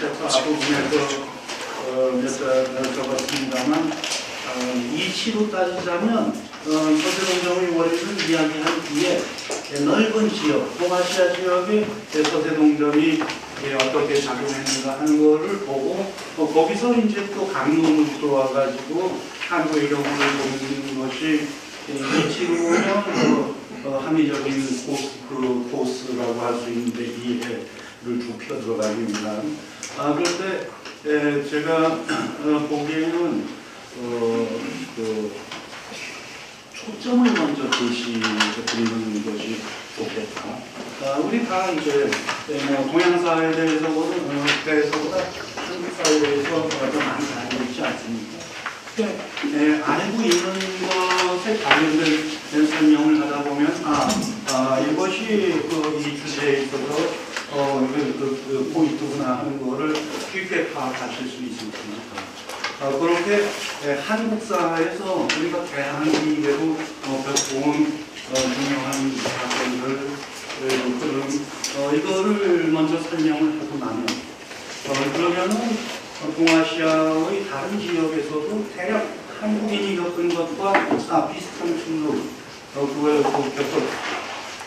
앞부분에서 몇 적었습니다만 이치로 따지자면 서세동점의 원리를 이야기한 뒤에 넓은 지역, 동아시아 지역의 서세동점이 어떻게 작용했는가 하는 거를 보고 거기서 이제 또 강론으로 들어와가지고 한국의 경우를 보는 것이 이치로는 합리적인 코스라고 할 수 있는데 이해를 좁혀 들어가기 위한 그런데 제가 보기에는 초점을 먼저 제시드리는 것이 좋겠다. 우리 다 이제 동양 사회에 대해서보다 한국 사회에 대해서 더 많이 알고 있지 않습니까? 알고 있는 것에 관련된 설명을 하다 보면 이것이 이 주제에 있어서 포인트구나 하는 거를 쉽게 파악하실 수 있습니다. 그렇게 한국사에서 우리가 대한민국으로 겪어온 중요한 사건들 이거를 먼저 설명을 하고 나면 그러면은 동아시아의 다른 지역에서도 대략 한국인이 겪은 것과 비슷한 틀로 그걸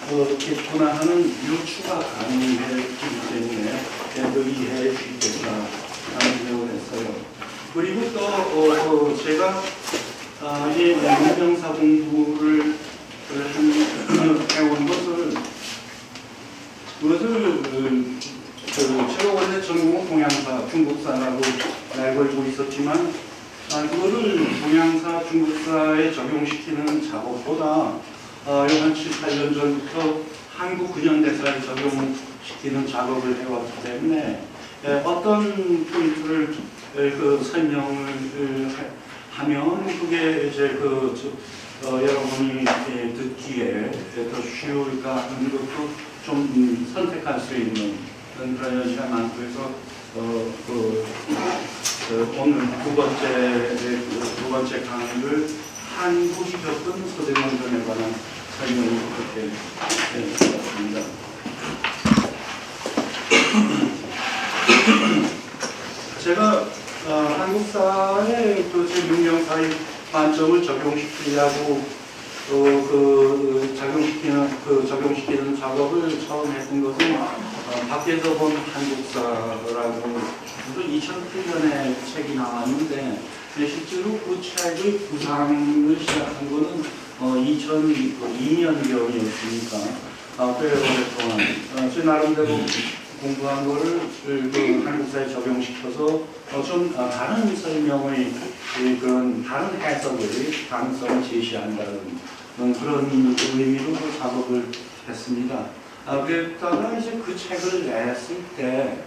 겪었구나 하는 유추가 가능해지기 때문에 이해해 주겠다 하는 생각을 했어요. 그리고 또 제가 이 문명사 공부를 해온 것을 제가 원래 전공은 동양사, 중국사라고 알고 있었지만 그거를 동양사, 중국사에 적용시키는 작업보다 한 7, 8년 전부터 한국 근현대사에 적용시키는 작업을 해왔기 때문에 어떤 포인트를 설명을 하면 그게 이제 여러분이 듣기에 더 쉬울까 하는 것도 좀 선택할 수 있는 그런 여지가 많고 해서 오늘 두 번째 강의를 한국이 겪은 서대문전에 관한 설명을 그렇게 해봤습니다. 제가 한국사의 제6명사의 관점을 적용시키려고 적용시키는 작업을 처음 했던 것은 밖에서 본 한국사라고 2008년에 책이 나왔는데 실제로 그 책의 구상을 시작한 거는 2002년경이었으니까 꽤 오랫동안 제 나름대로 공부한 거를 한국사에 적용시켜서 좀 다른 설명의 그런 다른 해석을 가능성을 제시한다는 그런 의미로 작업을 했습니다. 그랬다가 이제 그 책을 냈을 때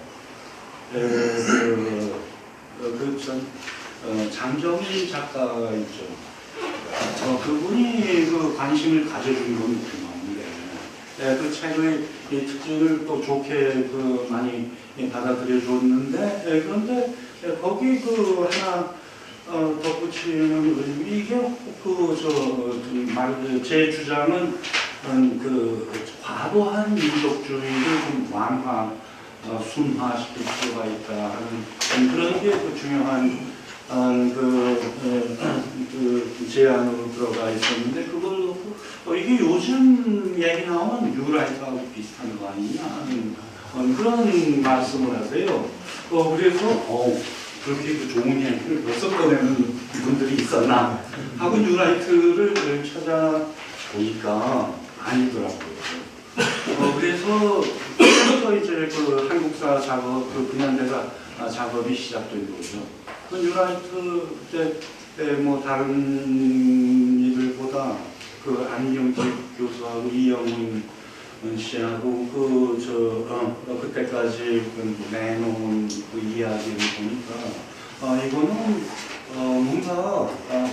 장정일 작가가 있죠. 그분이 관심을 가져준 건 고마운데 그 책의 특징을 또 좋게 많이 받아들여 줬는데 그런데 거기 하나 덧붙이는 이게 제 주장은 과도한 민족주의를 좀 순화시킬 필요가 있다 하는 그런 게 중요한 제안으로 들어가 있었는데 그걸 놓고 이게 요즘 얘기 나오면 뉴라이트하고 비슷한 거 아니냐 하는 그런 말씀을 하세요. 그래서 그렇게 좋은 얘기를 벌써 꺼내는 분들이 있었나 하고 뉴라이트를 찾아보니까 아니더라고요. 그래서 이제 한국사 작업, 근현대사 작업이 시작된 거죠. 뉴라이트 때 다른 이들보다 안경직 교수하고 이영훈 씨하고 그때까지 내놓은 이야기를 보니까 이거는 뭔가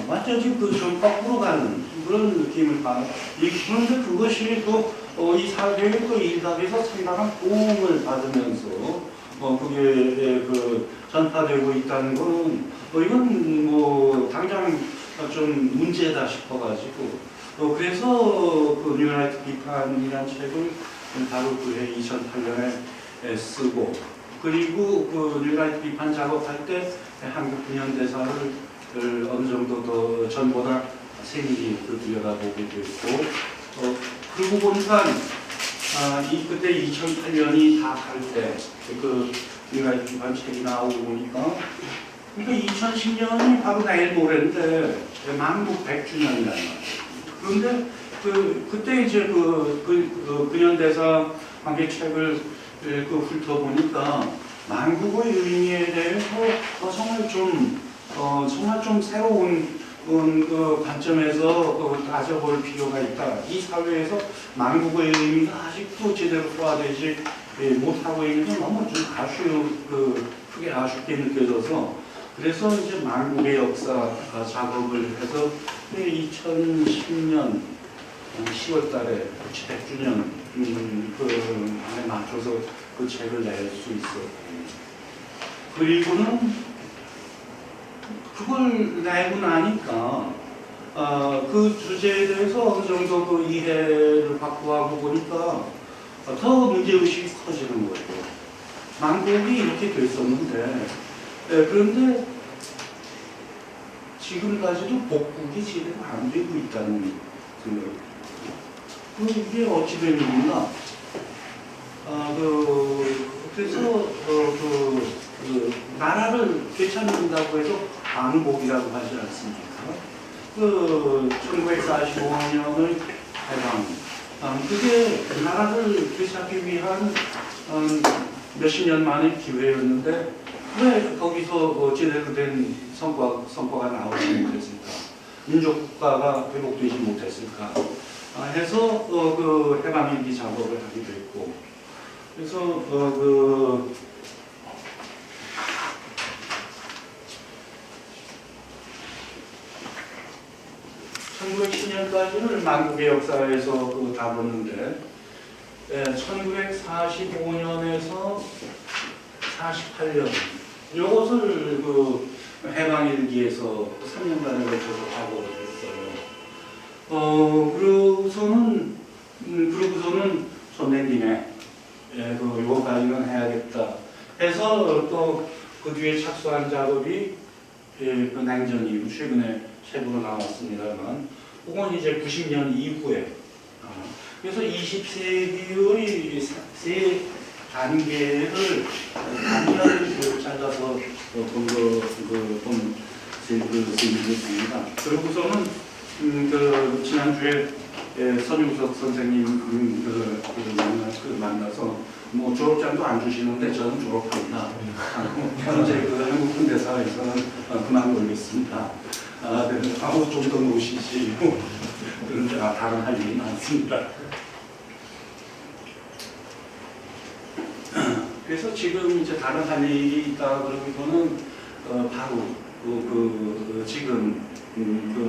완전히 좀 거꾸로 가는 그런 느낌을 봐요. 그런데 그것이 이 사회의 일각에서 상당한 호응을 받으면서 그게 전파되고 있다는 거는 이건 당장 좀 문제다 싶어가지고 그래서 뉴라이트 비판이라는 책을 바로 그해 2008년에 쓰고 그리고 그 뉴라이트 비판 작업할 때 한국 근현대사를 어느 정도 더 전보다 세밀히 들여다보기도 했고, 그러고 보니까 그때 2008년이 다 갈 때 그 뉴라이트 비판 책이 나오고 보니까, 그러니까 2010년이 바로 내일 모레인데 만국 100주년이라는 말이에요. 그런데 그때 이제 근현대사 관계 책을 훑어보니까 만국의 의미에 대해서 정말 좀 새로운 그 관점에서 따져볼 필요가 있다. 이 사회에서 만국의 의미가 아직도 제대로 소화되지 못하고 있는 게 너무 좀 크게 아쉽게 느껴져서, 그래서 이제 만국의 역사 작업을 해서 2010년 10월 달에 100주년 안에 맞춰서 그 책을 낼 수 있었고, 그리고는 그걸 내고 나니까 그 주제에 대해서 어느 정도 그 이해를 확보하고 보니까 더 문제의식이 커지는 거예요. 만국이 이렇게 됐었는데, 그런데 지금까지도 복국이 제대로 안 되고 있다는 생각이. 이게 어찌 된 일인가? 그래서 나라를 되찾는다고 해서 반복이라고 하지 않습니까? 1945년의 해방, 그게 나라를 되찾기 위한 몇십 년 만의 기회였는데 왜 거기서 제대로 된 성과가 나오지 못했을까? 민족국가가 회복되지 못했을까? 해서 그 해방일기 작업을 하기도 했고, 그래서 1910년까지는 만국의 역사에서 다뤘는데, 1945년에서 48년 이것을 해방일기에서 3년간에 걸쳐서 작업을 했어요. 그러고서는 손 낸 김에 요거까지는 해야겠다 해서 또 그 뒤에 착수한 작업이 그 냉전 이후 최근에 책으로 나왔습니다만, 그건 이제 90년 이후에, 그래서 20세기의 세 단계를 단계를 잘라서 셈이었습니다. 그러고서는 지난주에 선유석 선생님 만나서 뭐 졸업장도 안 주시는데 저는 졸업합니다. 현재 한국 현대사에서는 그만 놀겠습니다. 좀 더 노시지. 그런데 다른 할 일이 많습니다. 그래서 지금 이제 다른 할 일이 있다 그러고는 바로 지금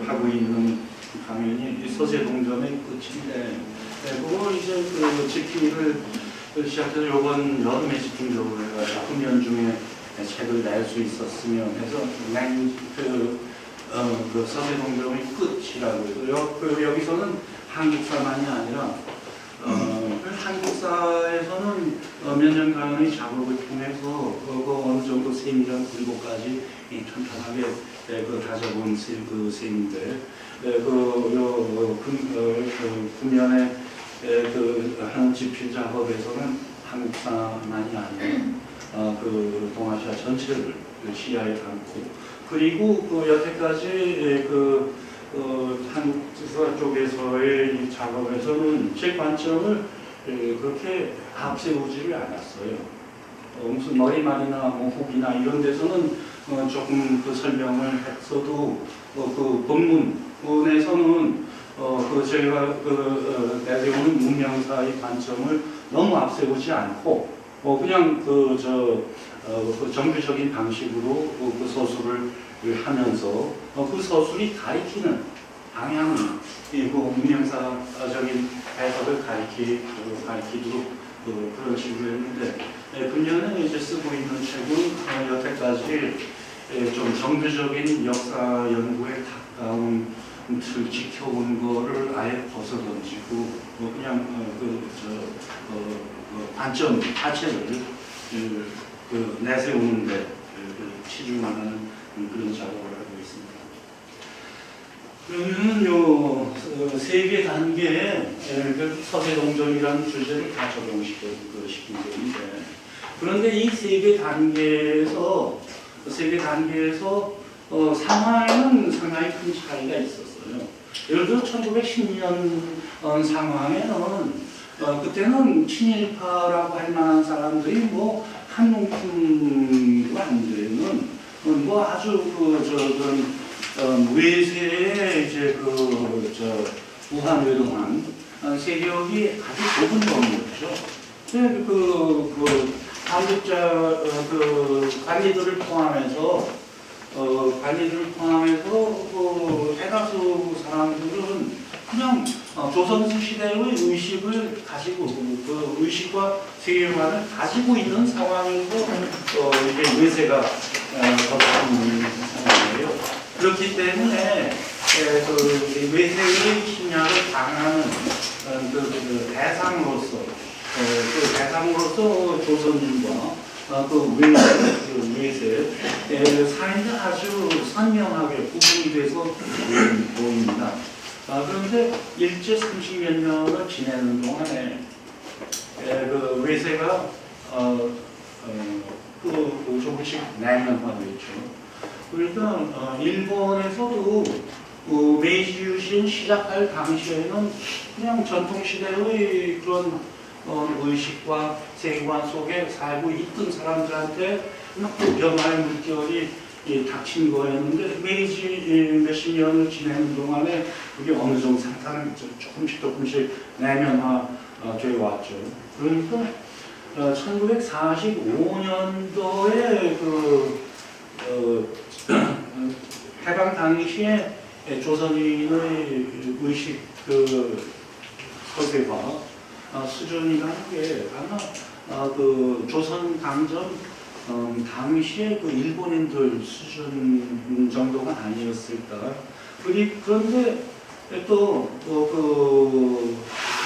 하고 있는 강연이 서재동점의 끝인데, 그걸 이제 집필을 시작해서 이번 여름에 집중적으로 해가지고 금년 중에 책을 낼 수 있었으면 해서 서재동점의 끝이라고 해서 여기서는 한국사만이 아니라 한국사에서는 몇 년간의 작업을 통해서 어느 정도 세밀한 굴곡까지 탄탄하게 다져본 셈인데, 금년에 한 집필 작업에서는 한국사만이 아니라 동아시아 전체를 시야에 담고, 그리고 여태까지 한국사 쪽에서의 이 작업에서는 제 관점을 그렇게 앞세우지를 않았어요. 무슨 머리말이나 호비나 이런 데서는 조금 설명을 했어도 본문에서는 제가 내세우는 문명사의 관점을 너무 앞세우지 않고 그냥 정규적인 방식으로 서술을 하면서 그 서술이 가리키는 방향, 문명사적인 해석을 가리키도록 그런 식으로 했는데, 금년에 이제 쓰고 있는 책은 여태까지 좀 정규적인 역사 연구에 가까운 틀 지켜온 거를 아예 벗어던지고 관점 자체를 내세우는데 치중하는 그런 작업을 하고 있습니다. 그러면 세계 단계에 서대동정이라는 주제를 다 적용시킨 건데, 그런데 이 세계 단계에서 상황에는 상당히 큰 차이가 있었어요. 예를 들어 1910년 상황에는 그때는 친일파라고 할 만한 사람들이 뭐 한 뭉큼도 안 되는 뭐 아주 그런 외세의 이제 무한외동한 세력이 아주 좁은 범위였죠. 한국자 관리들을 포함해서 대다수 사람들은 그냥 조선 시대의 의식을 가지고 그 의식과 세계관을 가지고 있는 상황에서 이게 외세가 덮친 상황이에요. 그렇기 때문에 그 외세의 침략을 당하는 대상으로서 조선인과 외세 사이는 아주 선명하게 구분이 돼서 보입니다. 그런데 일제 30몇 년을 지내는 동안에 외세가 조금씩 내면화됐죠. 그러니까 일본에서도 메이지 유신 시작할 당시에는 그냥 전통시대의 그런 의식과 세계관 속에 살고 있던 사람들한테 변화의 물결이 닥친 거였는데 메이지 몇십 년을 지내는 동안에 그게 어느 정도 상당히 조금씩 내면화돼 왔죠. 그러니까 1945년도에 해방 당시에 조선인의 의식 서세화 수준이라는 게 아마 조선 강점 당시에 일본인들 수준 정도가 아니었을까. 그런데 또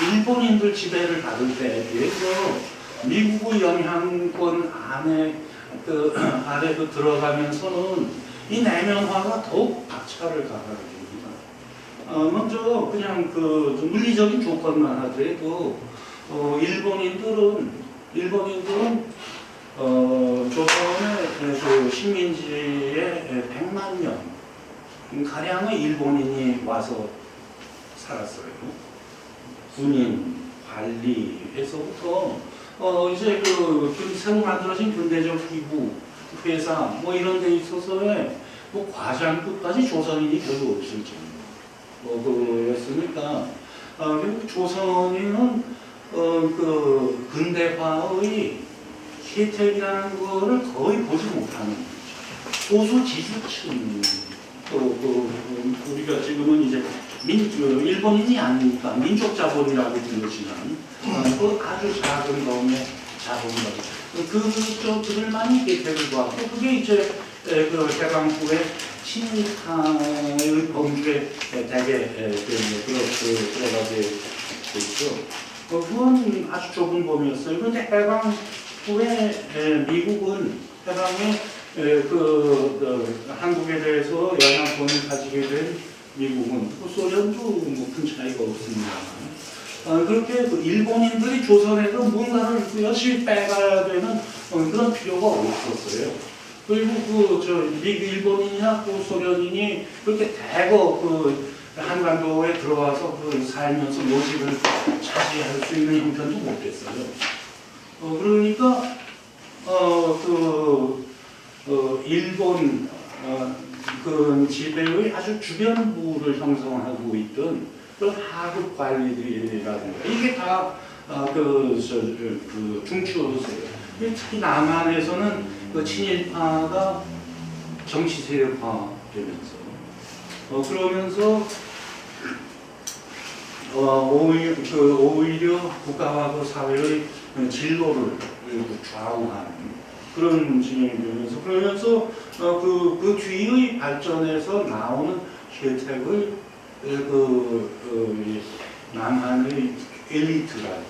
일본인들 지배를 받을 때에 비해서 미국의 영향권 안에 들어가면서는 이 내면화가 더욱 박차를 가하게 됩니다. 먼저 그냥 물리적인 조건만 하더라도 일본인들은 조선의 식민지에 100만 명 가량의 일본인이 와서 살았어요. 군인, 관리에서부터 이제 새로 만들어진 근대적 기구, 회사 뭐 이런 데 있어서의 과장급까지 조선인이 별로 없을 정도였으니까 결국 조선인은 근대화의 혜택이라는 거를 거의 보지 못하는 소수 지주층 우리가 지금은 이제 일본인이 아니니까 민족 자본이라고 불러지는 아주 작은 놈의 자본가들 그들만이 혜택을 받고 그게 이제 해방 후에 친일파의 범주에 되게 들어가게 됐죠. 그건 아주 좁은 범위였어요. 그런데 해방 후에 미국은 해방 후에 한국에 대해서 영향권을 가지게 된 미국은 소련도 큰 차이가 없습니다. 그렇게 일본인들이 조선에서 뭔가를 열심히 빼가야 되는 그런 필요가 없었어요. 그리고 일본인이나 소련인이 그렇게 대거 한반도에 들어와서 살면서 노직을 차지할 수 있는 형편도 못 됐어요. 그러니까 일본 지배의 아주 주변부를 형성하고 있던 그런 하급 관리들이라든가 이게 다 중추세요. 특히 남한에서는 친일파가 정치 세력화되면서 그러면서 오히려 국가와 사회의 진로를 좌우하는 그런 진영이 되면서 그 뒤의 발전에서 나오는 혜택을 남한의 엘리트랄까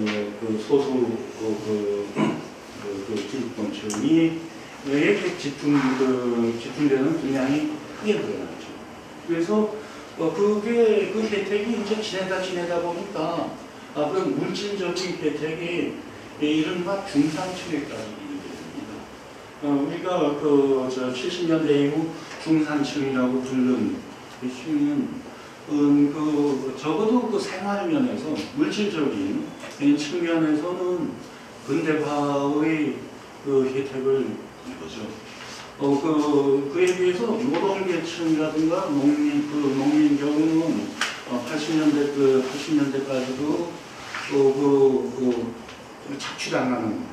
그 소수 기득권층이 혜택 집중되는 분량이 크게 늘어났죠. 그래서 그게 그 혜택이 이제 지내다 보니까 그런 물질적인 혜택이 이른바 중산층에까지 이르게 됩니다. 우리가 그 70년대 이후 중산층이라고 부르는 그 층은 적어도 그 생활 면에서 물질적인 측면에서는 근대화의 그 혜택을 이거죠. 그에 비해서 노동계층이라든가 농민 경우는 80년대까지도 착취당하는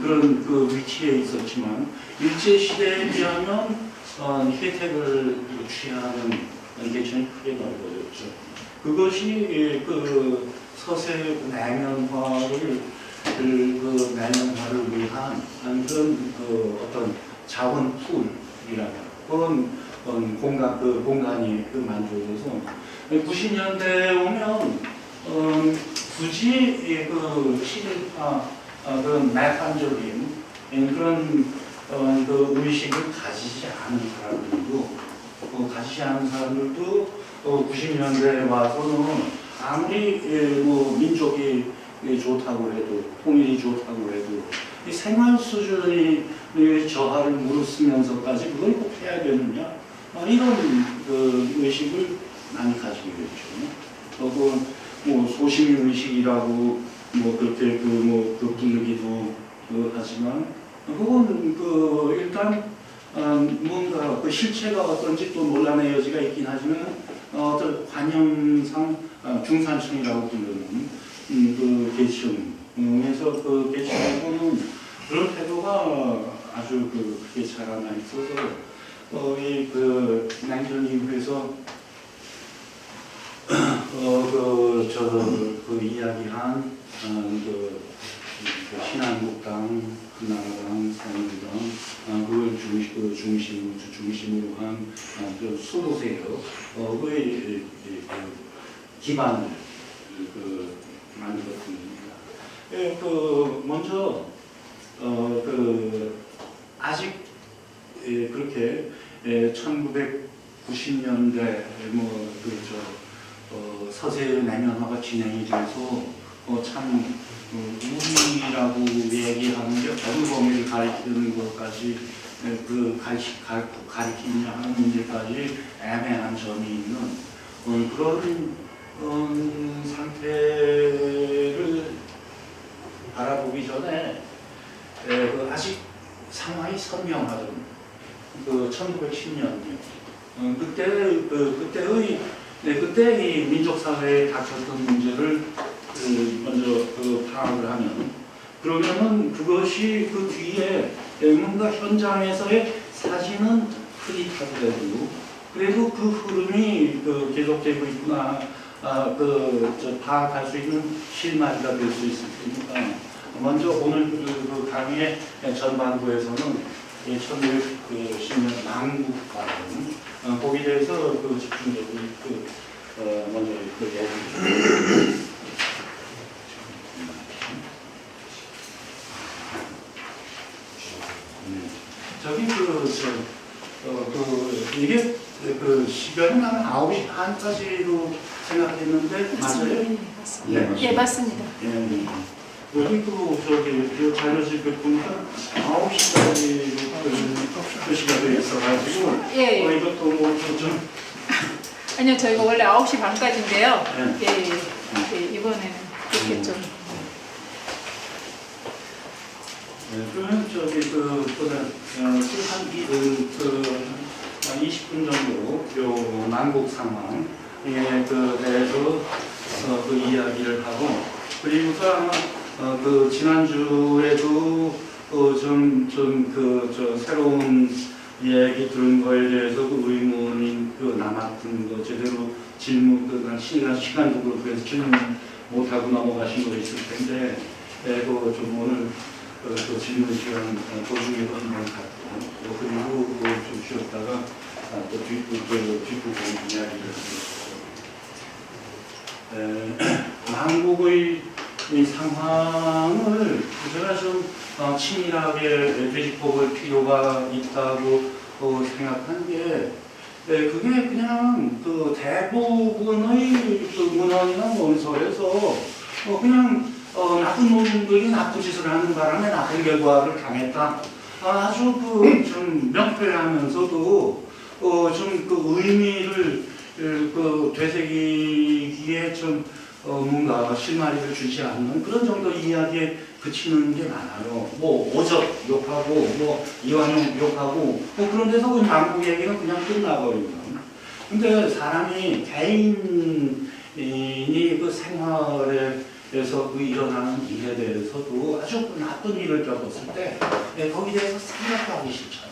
그런 그 위치에 있었지만 일제 시대에 비하면 혜택을 취하는 계층이 크게 넓어졌죠. 그것이 그 서세 내면화를 위한 그런 어떤 자원 풀이라는 그런 공간이 만들어져서 90년대에 오면 굳이 그 시대화 그런 매판적인 그런 그 의식을 가지지 않은 사람들도 90년대에 와서는 아무리 뭐 민족이 좋다고 해도 통일이 좋다고 해도 이 생활 수준의 저하를 무릅쓰면서까지 그걸 꼭 해야 되느냐 이런 그 의식을 많이 가지게 됐죠. 뭐 소시민 의식이라고 뭐 그렇게 부르기도 하지만 그건 일단 뭔가 그 실체가 어떤지 또 논란의 여지가 있긴 하지만 어떤 관념상 중산층이라고 부르는 그 계층에서 그 계층에서는 그런 태도가 아주 크게 자라나 있어서 그 냉전 이후에서 이야기한 신한국당, 한나라당, 새누리당 그걸 중심으로 한 수도세력의 기반을 만들었던 겁니다. 먼저 아직 그렇게 1990년대 서세 내면화가 진행이 돼서 참 우리라고 얘기하는 게 어느 범위를 가리키는 것까지 가리키냐 하는 문제까지 애매한 점이 있는 그런 상태를 바라보기 전에 아직 상황이 선명하던 1910년이요. 그때 이 민족사회에 닥쳤던 문제를 먼저 파악을 하면 그러면은 그것이 그 뒤에 뭔가 현장에서의 사진은 흐릿하더라도 그래도 그 흐름이 계속되고 있구나 파악할 수 있는 실마리가 될 수 있을 테니까 먼저 오늘 그 강의의 전반부에서는 1910년 망국과는 거기에 대해서 집중적으로 먼저 얘기를 저기 이게 시간이 한 9시 반까지로 생각했는데 맞아요? 예, 맞습니다. 여기 저기 자료실 보니까 9시까지로 표시가 되어 있어가지고 예. 이것도 좀 아니요, 저희가 원래 9시 반까지인데요. 네. 예, 이번에는 그렇게 좀. 그러면 저기 한 20분 정도 요 난국 상황에 대해서 이야기를 하고 그리고서 지난주에도 새로운 얘기 들은 거에 대해서 의문인 남았던 거 제대로 질문 시간적으로 그래서 질문 못하고 넘어가신 거 있을 텐데 좀 오늘 질문 시간 도중에도 한번 갖고 그리고 좀 쉬었다가 또 뒷부분 이야기를 하겠습니다. 한국의 이 상황을 제가 좀 치밀하게 되짚어볼 필요가 있다고 생각한 게 그게 그냥 그 대부분의 그 문헌이나 원서에서 그냥 나쁜 놈들이 나쁜 짓을 하는 바람에 나쁜 결과를 당했다. 아주 그 좀 명쾌하면서도 좀 그 의미를 그 되새기기에 좀 뭔가 실마리를 주지 않는 그런 정도 이야기에 그치는 게 많아요. 뭐 오적 욕하고 뭐 이완용 욕하고 그런 데서 그 남북 얘기는 그냥 끝나버리고. 근데 사람이 개인이 그 생활에서 그 일어나는 일에 대해서도 아주 그 나쁜 일을 겪었을 때 거기에 대해서 생각하기 싫잖아요.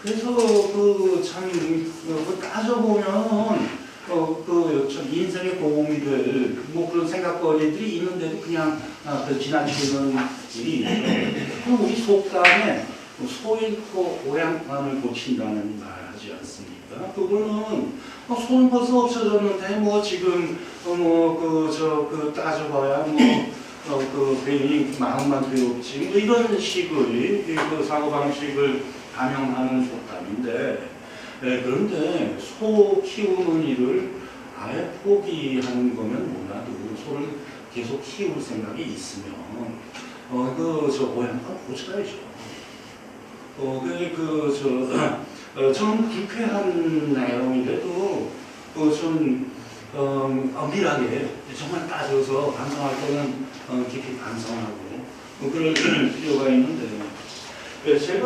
그래서 참 따져보면 참 인생에 도움이 될 뭐 그런 생각거리들이 있는데도 그냥 지나치는 일이 있어요. 우리 속담에 소 잃고 오양만을 고친다는 말 하지 않습니까? 그거는 소는 벌써 없어졌는데 뭐 지금 따져봐야 그 배인이 마음만 배웠지 뭐 이런 식의 그 사고방식을 반영하는 속담인데 그런데 소 키우는 일을 아예 포기하는 거면 몰라도 소를 계속 키울 생각이 있으면 모양만 고쳐야죠. 좀 불쾌한 내용이라도 좀 엄밀하게 정말 따져서 반성할 때는 깊이 반성하고 그럴 필요가 있는데 제가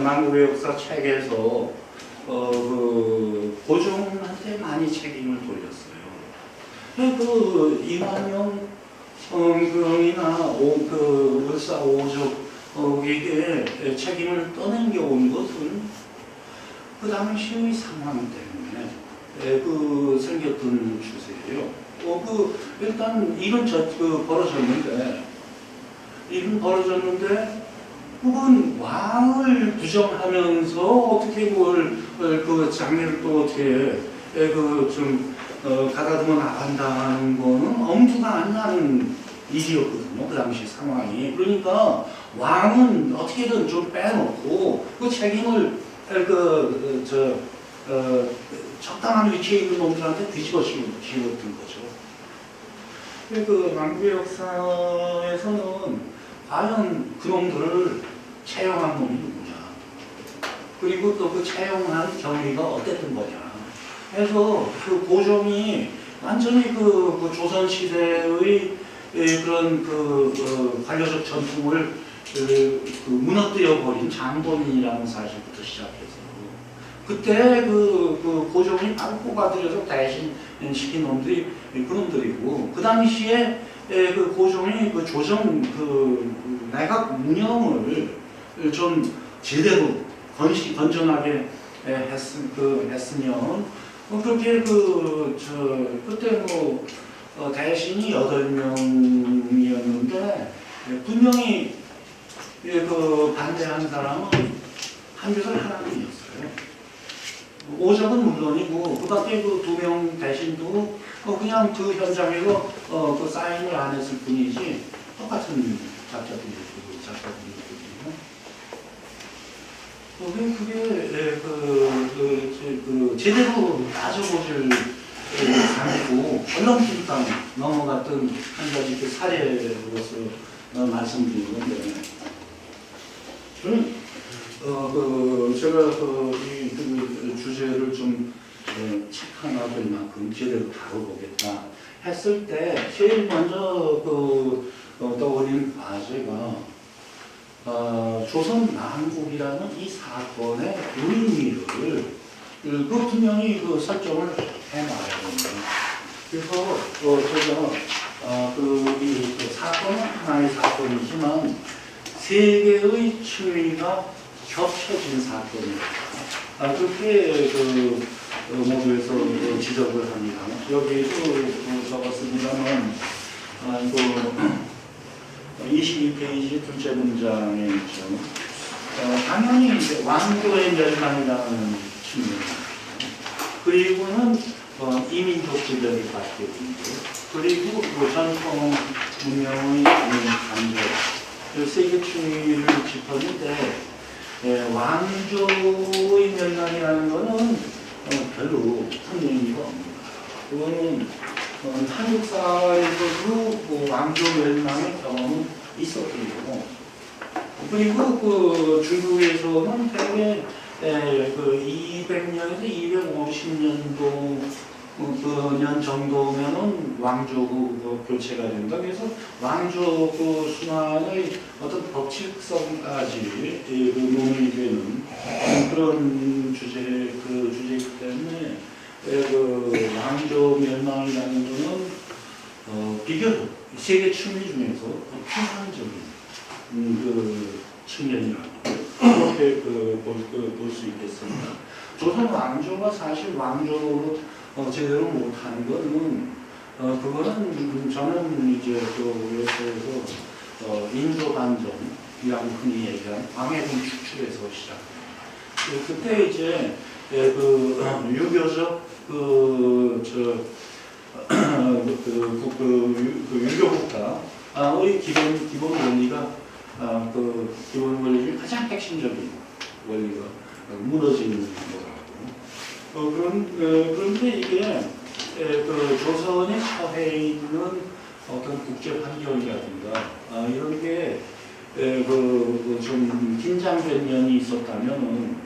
남국의 역사 책에서 고종한테 많이 책임을 돌렸어요. 이완용 이나 을사 오족에게 책임을 떠넘겨온 것은 그 당시의 상황 때문에 생겼던 추세예요. 일단 일은 벌어졌는데 혹은 왕을 부정하면서 어떻게 그 장례를 또 어떻게 가다듬어 나간다는 거는 엄두가 안 나는 일이었거든요. 그 당시 상황이. 그러니까 왕은 어떻게든 좀 빼놓고 그 책임을 적당한 위치에 있는 놈들한테 뒤집어 씌웠던 거죠. 남부의 역사에서는 과연 그놈들을 채용한 놈이 누구냐, 그리고 또 그 채용한 경위가 어땠던 거냐 해서 그 고종이 완전히 그 조선시대의 그런 관료적 전통을 무너뜨려버린 장본인이라는 사실부터 시작해서 그때 그 고종이 바로 뽑아들여서 대신 시킨 놈들이 그놈들이고 그 당시에 그 고종이 그 조정 내각 운영을 좀 제대로 건전하게 했으면 그렇게 그때 대신이 8명이었는데 분명히 반대한 사람은 한별 하나뿐이었어요. 오적은 물론이고 그 밖에 그 2명 대신도 그냥 그 현장에서 그 사인을 안 했을 뿐이지 똑같은 작자들이었거든요. 그게 제대로 따져보질 않고 얼렁뚱땅 넘어갔던 한 가지 그 사례로서 말씀드린 건데 저는 제가 이 주제를 좀 책 하나 될 만큼 제대로 다뤄보겠다 했을 때 제일 먼저 떠올린 과제가 조선 난국이라는 이 사건의 의미를 분명히 설정을 해놔야 됩니다. 그래서 제가 이 사건은 하나의 사건이지만 세 개의 층위가 겹쳐진 사건입니다. 그렇게 모두에서 지적을 합니다. 여기에도 적었습니다만 21페이지 둘째 문장에 있죠. 당연히 이제 왕조의 멸망이라는 측면입니다. 그리고는 이민족들을 갖게 되고 그리고 전통 문명의 강조 세계 추이를 짚었는데 왕조의 멸망이라는 것은 별로 큰 의미가 없습니다. 그거는 한국 사회에서도 왕조 멸망의 경험은 있었던 거고 그리고 중국에서는 대개 200년에서 250년도 년 정도면은 왕조 교체가 된다. 그래서 왕조 순환의 어떤 법칙성까지 논의 되는 그런 주제이기 때문에 왕조 멸망이라는 것은 비교적 세계 추미 중에서 피상적인 측면이라고 그렇게 볼 수 있겠습니다. 조선 왕조가 사실 왕조로 제대로 못하는 거는 그거는 저는 이제 그래서 인도 반정이라고 흔히 얘기하는 광해군 축출에서 시작. 그때 이제 유교적 유교국가의 기본 원리가 기본 원리 중 가장 핵심적인 원리가 무너지는 거라고. 그런데 이게 조선의 처해에 있는 어떤 국제 환경이라든가 이런 게 좀 긴장된 면이 있었다면은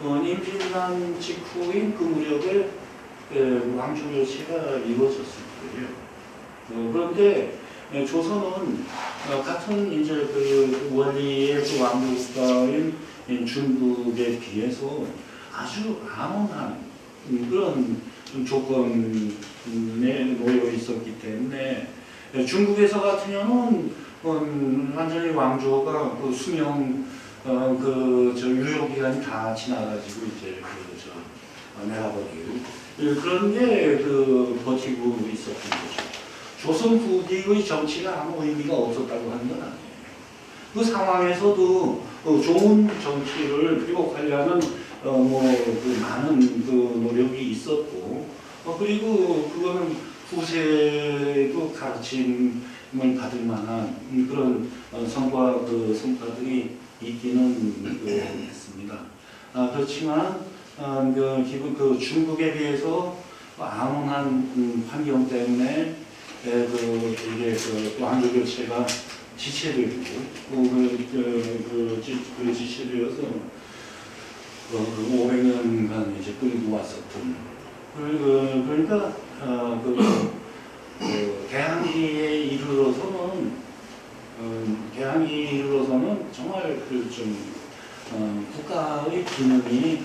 임진왜란 직후인 그 무렵에 왕조 교체가 이루어졌을 거예요. 그런데 조선은 같은 이제 원리의 왕조국가인 중국에 비해서 아주 암울한 그런 조건에 놓여 있었기 때문에 중국에서 같으면은 완전히 왕조가 수명 유효 기간이 다 지나가지고 이제 내가버리고 그런 게 버티고 있었던 거죠. 조선 후기의 정치가 아무 의미가 없었다고 하는 건 아니에요. 그 상황에서도 좋은 정치를 회복하려는 많은 노력이 있었고 그리고 그거는 후세도 가르침을 받을 만한 그런 성과들이 있기는 했습니다. 그렇지만 중국에 비해서 암울한 환경 때문에 이게 왕조 교체가 지체되고 지체되어서 500년간 이제 끌고 왔었던 그러니까 개항기에 이르러서는 정말 국가의 기능이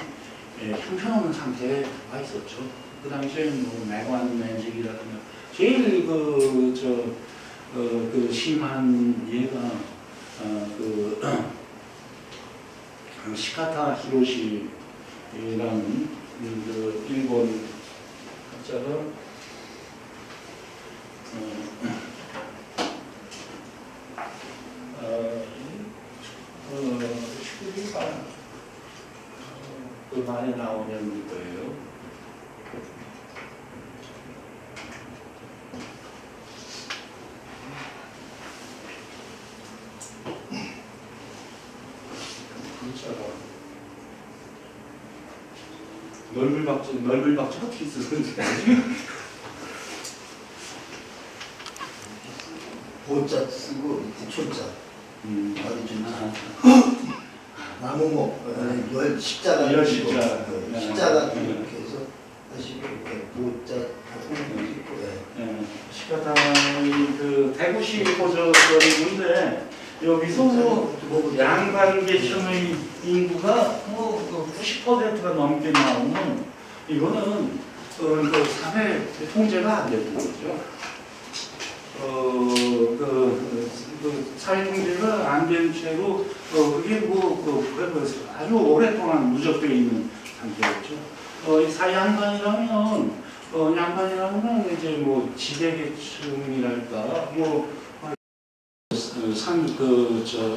형편없는 상태에 와 있었죠. 그 당시에는 매관 매직이라든가 제일 심한 예가 시카타 히로시라는 일본 학자가 많이 나오는 거예요. 넓을 박자 어떻게 쓰는지 보자 쓰고 밑에 초자 어디 좀 나무목 열 십자가 십자가 이렇게 해서 다시 이렇게 보자 시카타의 대구시 고저거리인데 여기서 양반 계층의 인구가 90%가 넘게 나오면 이거는 사회 통제가 안 되는 거죠. 사회 통제가 안 된 채로 그게 아주 오랫동안 누적되어 있는 상태였죠. 사양반이라면 이제 지배계층이랄까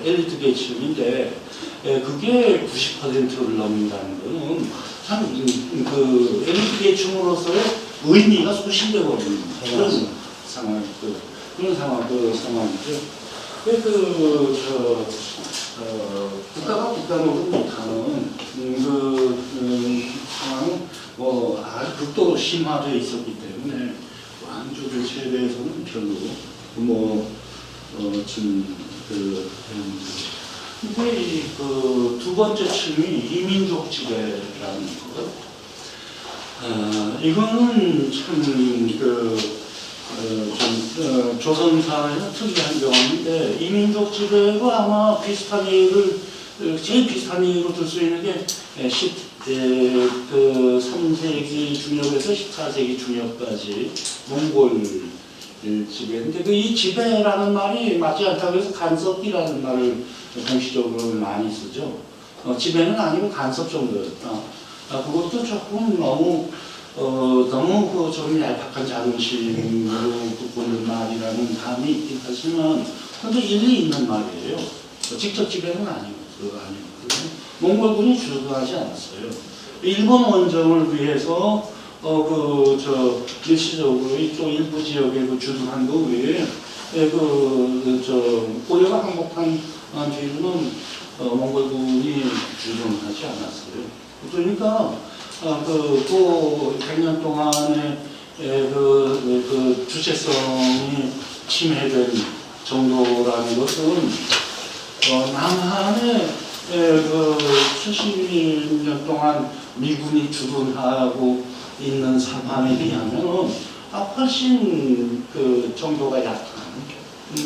엘리트 계층인데 그게 90%를 넘는다는 거는 참 엘리트 계층으로서의 의미가 소실돼 버리는 그런 상황, 그런 상황이죠. 국가가 국가노릇 못하는 상황은 아주 극도로 심화되어 있었기 때문에 왕조들 세대에서는 별로 근데 두 번째 층이 이민족 지배라는 것. 이거는 참 조선사에서 특이한 경험인데 이민족 지배로 아마 비슷한 예를 제일 비슷한 예로 들 수 있는 게 3세기 중엽에서 14세기 중엽까지 몽골 지배인데 이 지배라는 말이 맞지 않다고 해서 간섭이라는 말을 공식적으로 많이 쓰죠. 지배는 아니고 간섭 정도였다. 그것도 조금 너무 좀 얄팍한 자존심으로 보는 말이라는 감이 있긴 하지만 근데 일리 있는 말이에요. 직접 지배는 아니고 몽골군이 주도하지 않았어요. 일본 원정을 위해서 일시적으로 이쪽 일부 지역에 주둔한 거 외에 고려가 항복한 뒤로는 몽골군이 주둔하지 않았어요. 그러니까 100년 동안의 주체성이 침해된 정도라는 것은 남한의 70년 동안 미군이 주둔하고 있는 상황에 비하면 훨씬 정도가 약한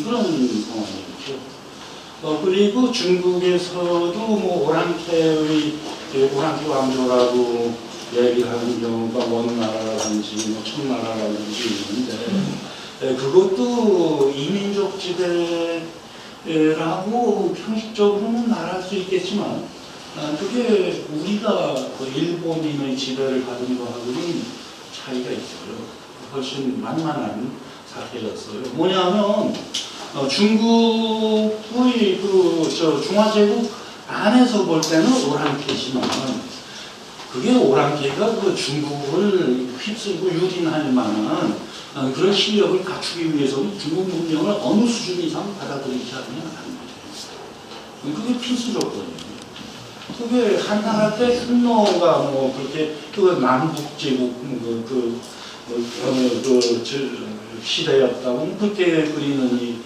그런 상황이죠. 그리고 중국에서도 오랑캐의 오랑캐 왕조라고 얘기하는 경우가 원나라라든지 청나라라든지 있는데 그것도 이민족 지배라고 형식적으로는 말할 수 있겠지만 그게 우리가 일본인의 지배를 받은 거하고는 차이가 있어요. 훨씬 만만한 사태였어요. 뭐냐면 중국의 중화제국 안에서 볼 때는 오랑캐지만 그게 오랑캐가 중국을 휩쓸고 유린할 만한 그런 실력을 갖추기 위해서는 중국 문명을 어느 수준 이상 받아들이지 않으면 안 돼요. 그게 필수 조건이에요. 그게 한탄할 때 흉노가 그렇게 남북제국 시대였다고 그렇게 그리는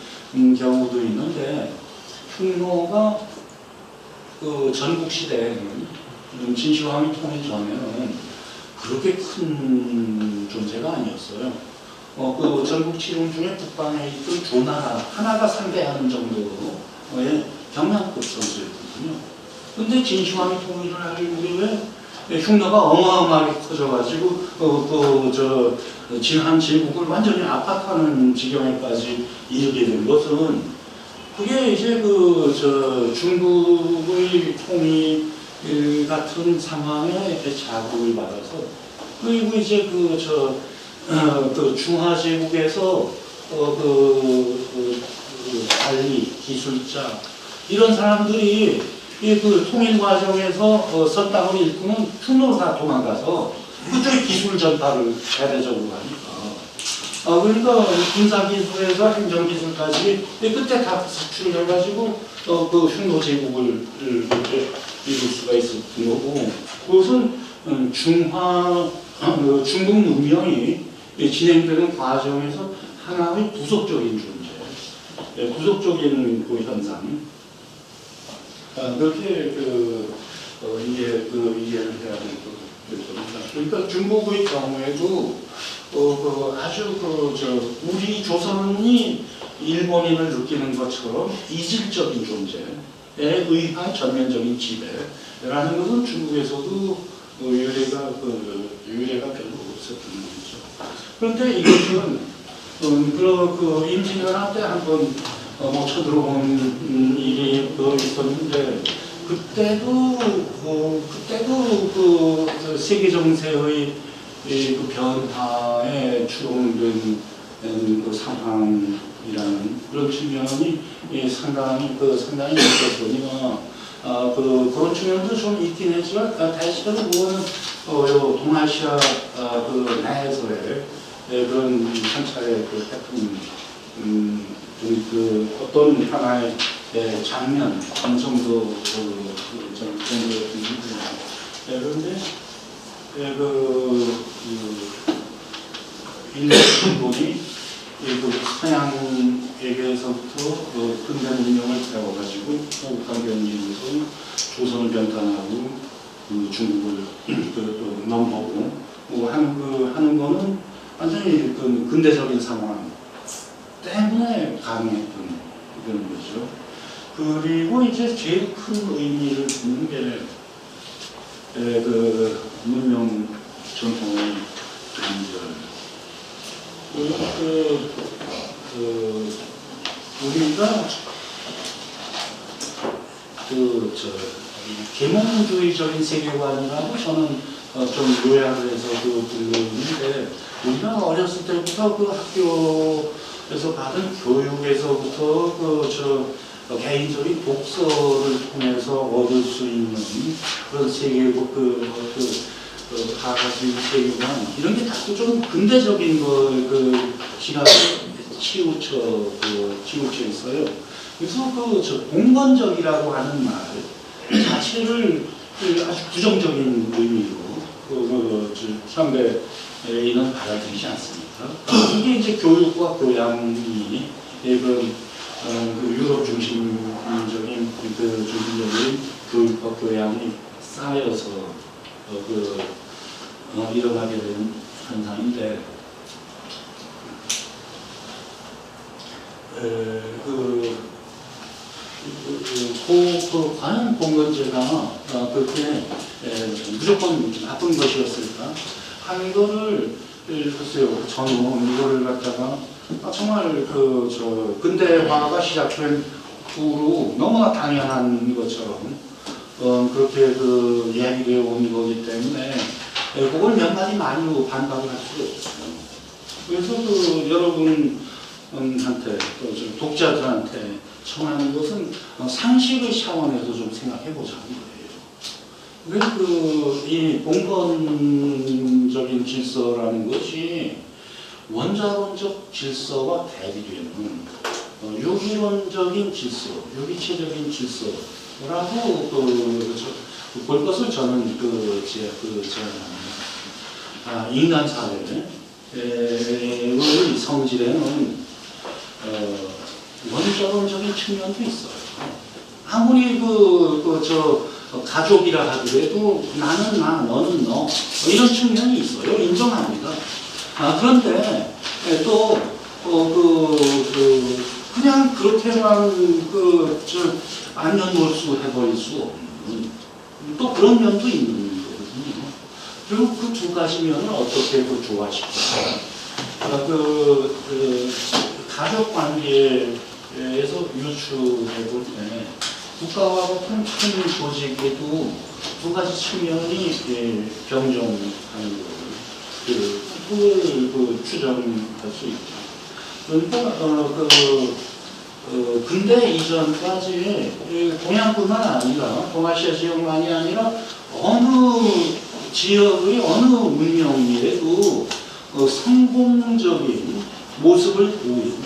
경우도 있는데 흉노가 전국 시대에는 진시황이 통일 전에는 그렇게 큰 존재가 아니었어요. 전국 칠흥 중에 북방에 있던 조나라 하나가 상대하는 정도의 경량급 선수였거든요. 근데 진시황이 통일을 하기 무렵에 흉노가 어마어마하게 커져가지고 진한 제국을 완전히 압박하는 지경에까지 이르게 된 것은 그게 이제 중국의 통일 같은 상황에 자극을 받아서 그리고 이제 중화제국에서 관리 기술자 이런 사람들이 통일 과정에서 선당을 일구는 흉노로 다 도망가서 그쪽에 기술 전파를 대대적으로 하니까 그러니까 군사기술에서 행정기술까지 끝에 다 수출을 해가지고 흉노 제국을 이렇게 이룰 수가 있었던 거고 그것은 중국 문명이 진행되는 과정에서 하나의 부속적인 존재, 부속적인 현상 그렇게 이해를 해야 될 겁니다. 그러니까 중국의 경우에도 아주 우리 조선이 일본인을 느끼는 것처럼 이질적인 존재에 의한 전면적인 지배라는 것은 중국에서도 유래가 별로 없었던 거죠. 그런데 이것은 임진왜란 때 한번 쳐들어본 일이 있었는데 그때도 세계 정세의 변화에 추동된 상황 그런 측면이 상당히 느껴지거든요. 그런 측면도 좀 있긴 했지만 대체로 그거는 요 동아시아 내에서의 그런 한 차례 태풍 어떤 하나의 장면 정도 정도였던 그런데 일본이 서양에게서부터 근대 문명을 배워가지고 북한변이에서 조선을 변단하고 중국을 넘보고 하는 거는 완전히 근대적인 상황 때문에 가능했던 그런 거죠. 그리고 이제 제일 큰 의미를 두는 게 문명 전통의 단절. 우리가 계몽주의적인 세계관이라고 저는 좀 요약을 해서 들리는데, 우리가 어렸을 때부터 학교에서 받은 교육에서부터 개인적인 독서를 통해서 얻을 수 있는 그런 가진 세계관, 이런 게 다소 좀 근대적인 시각에 치우쳐 있어요. 그래서 공건적이라고 하는 말 자체를 아주 부정적인 의미로 상대에는 받아들이지 않습니까? 이게 이제 교육과 교양이 유럽 중심적인 중심적인 교육과 교양이 쌓여서 일어나게 되는 현상인데, 과연 공건제가 그렇게 무조건 나쁜 것이었을까 하는 거를 글쎄요, 저는 이거를 갖다가 정말 근대화가 시작된 후로 너무나 당연한 것처럼 그렇게 이야기되어 온 거기 때문에 그걸 몇 마디 말로 반박을 할 수가 없어요. 그래서 여러분한테 또 독자들한테 청하는 것은 상식의 차원에서 좀 생각해 보자는 거예요. 왜 이 공건적인 질서라는 것이 원자론적 질서와 대비되는 유기론적인 질서, 유기체적인 질서라고 볼 것을 저는 인간 사회의 성질에는 원자론적인 측면도 있어요. 아무리 가족이라 하더라도 나는 나, 너는 너, 이런 측면이 있어요. 인정합니다. 그런데 또 그냥 그렇게만 안면몰수 해버릴 수 없는 또 그런 면도 있는 거거든요. 그리고 그 두 가지 면을 어떻게 조화시킬까? 가족 관계에서 유추해 볼 때 국가와 같은 큰 조직에도 두 가지 측면이 병정하는 그걸 추정할 수 있죠. 그러니까 근대 이전까지 동양뿐만 아니라 동아시아 지역만이 아니라 어느 지역의 어느 문명이라도 성공적인 모습을 보인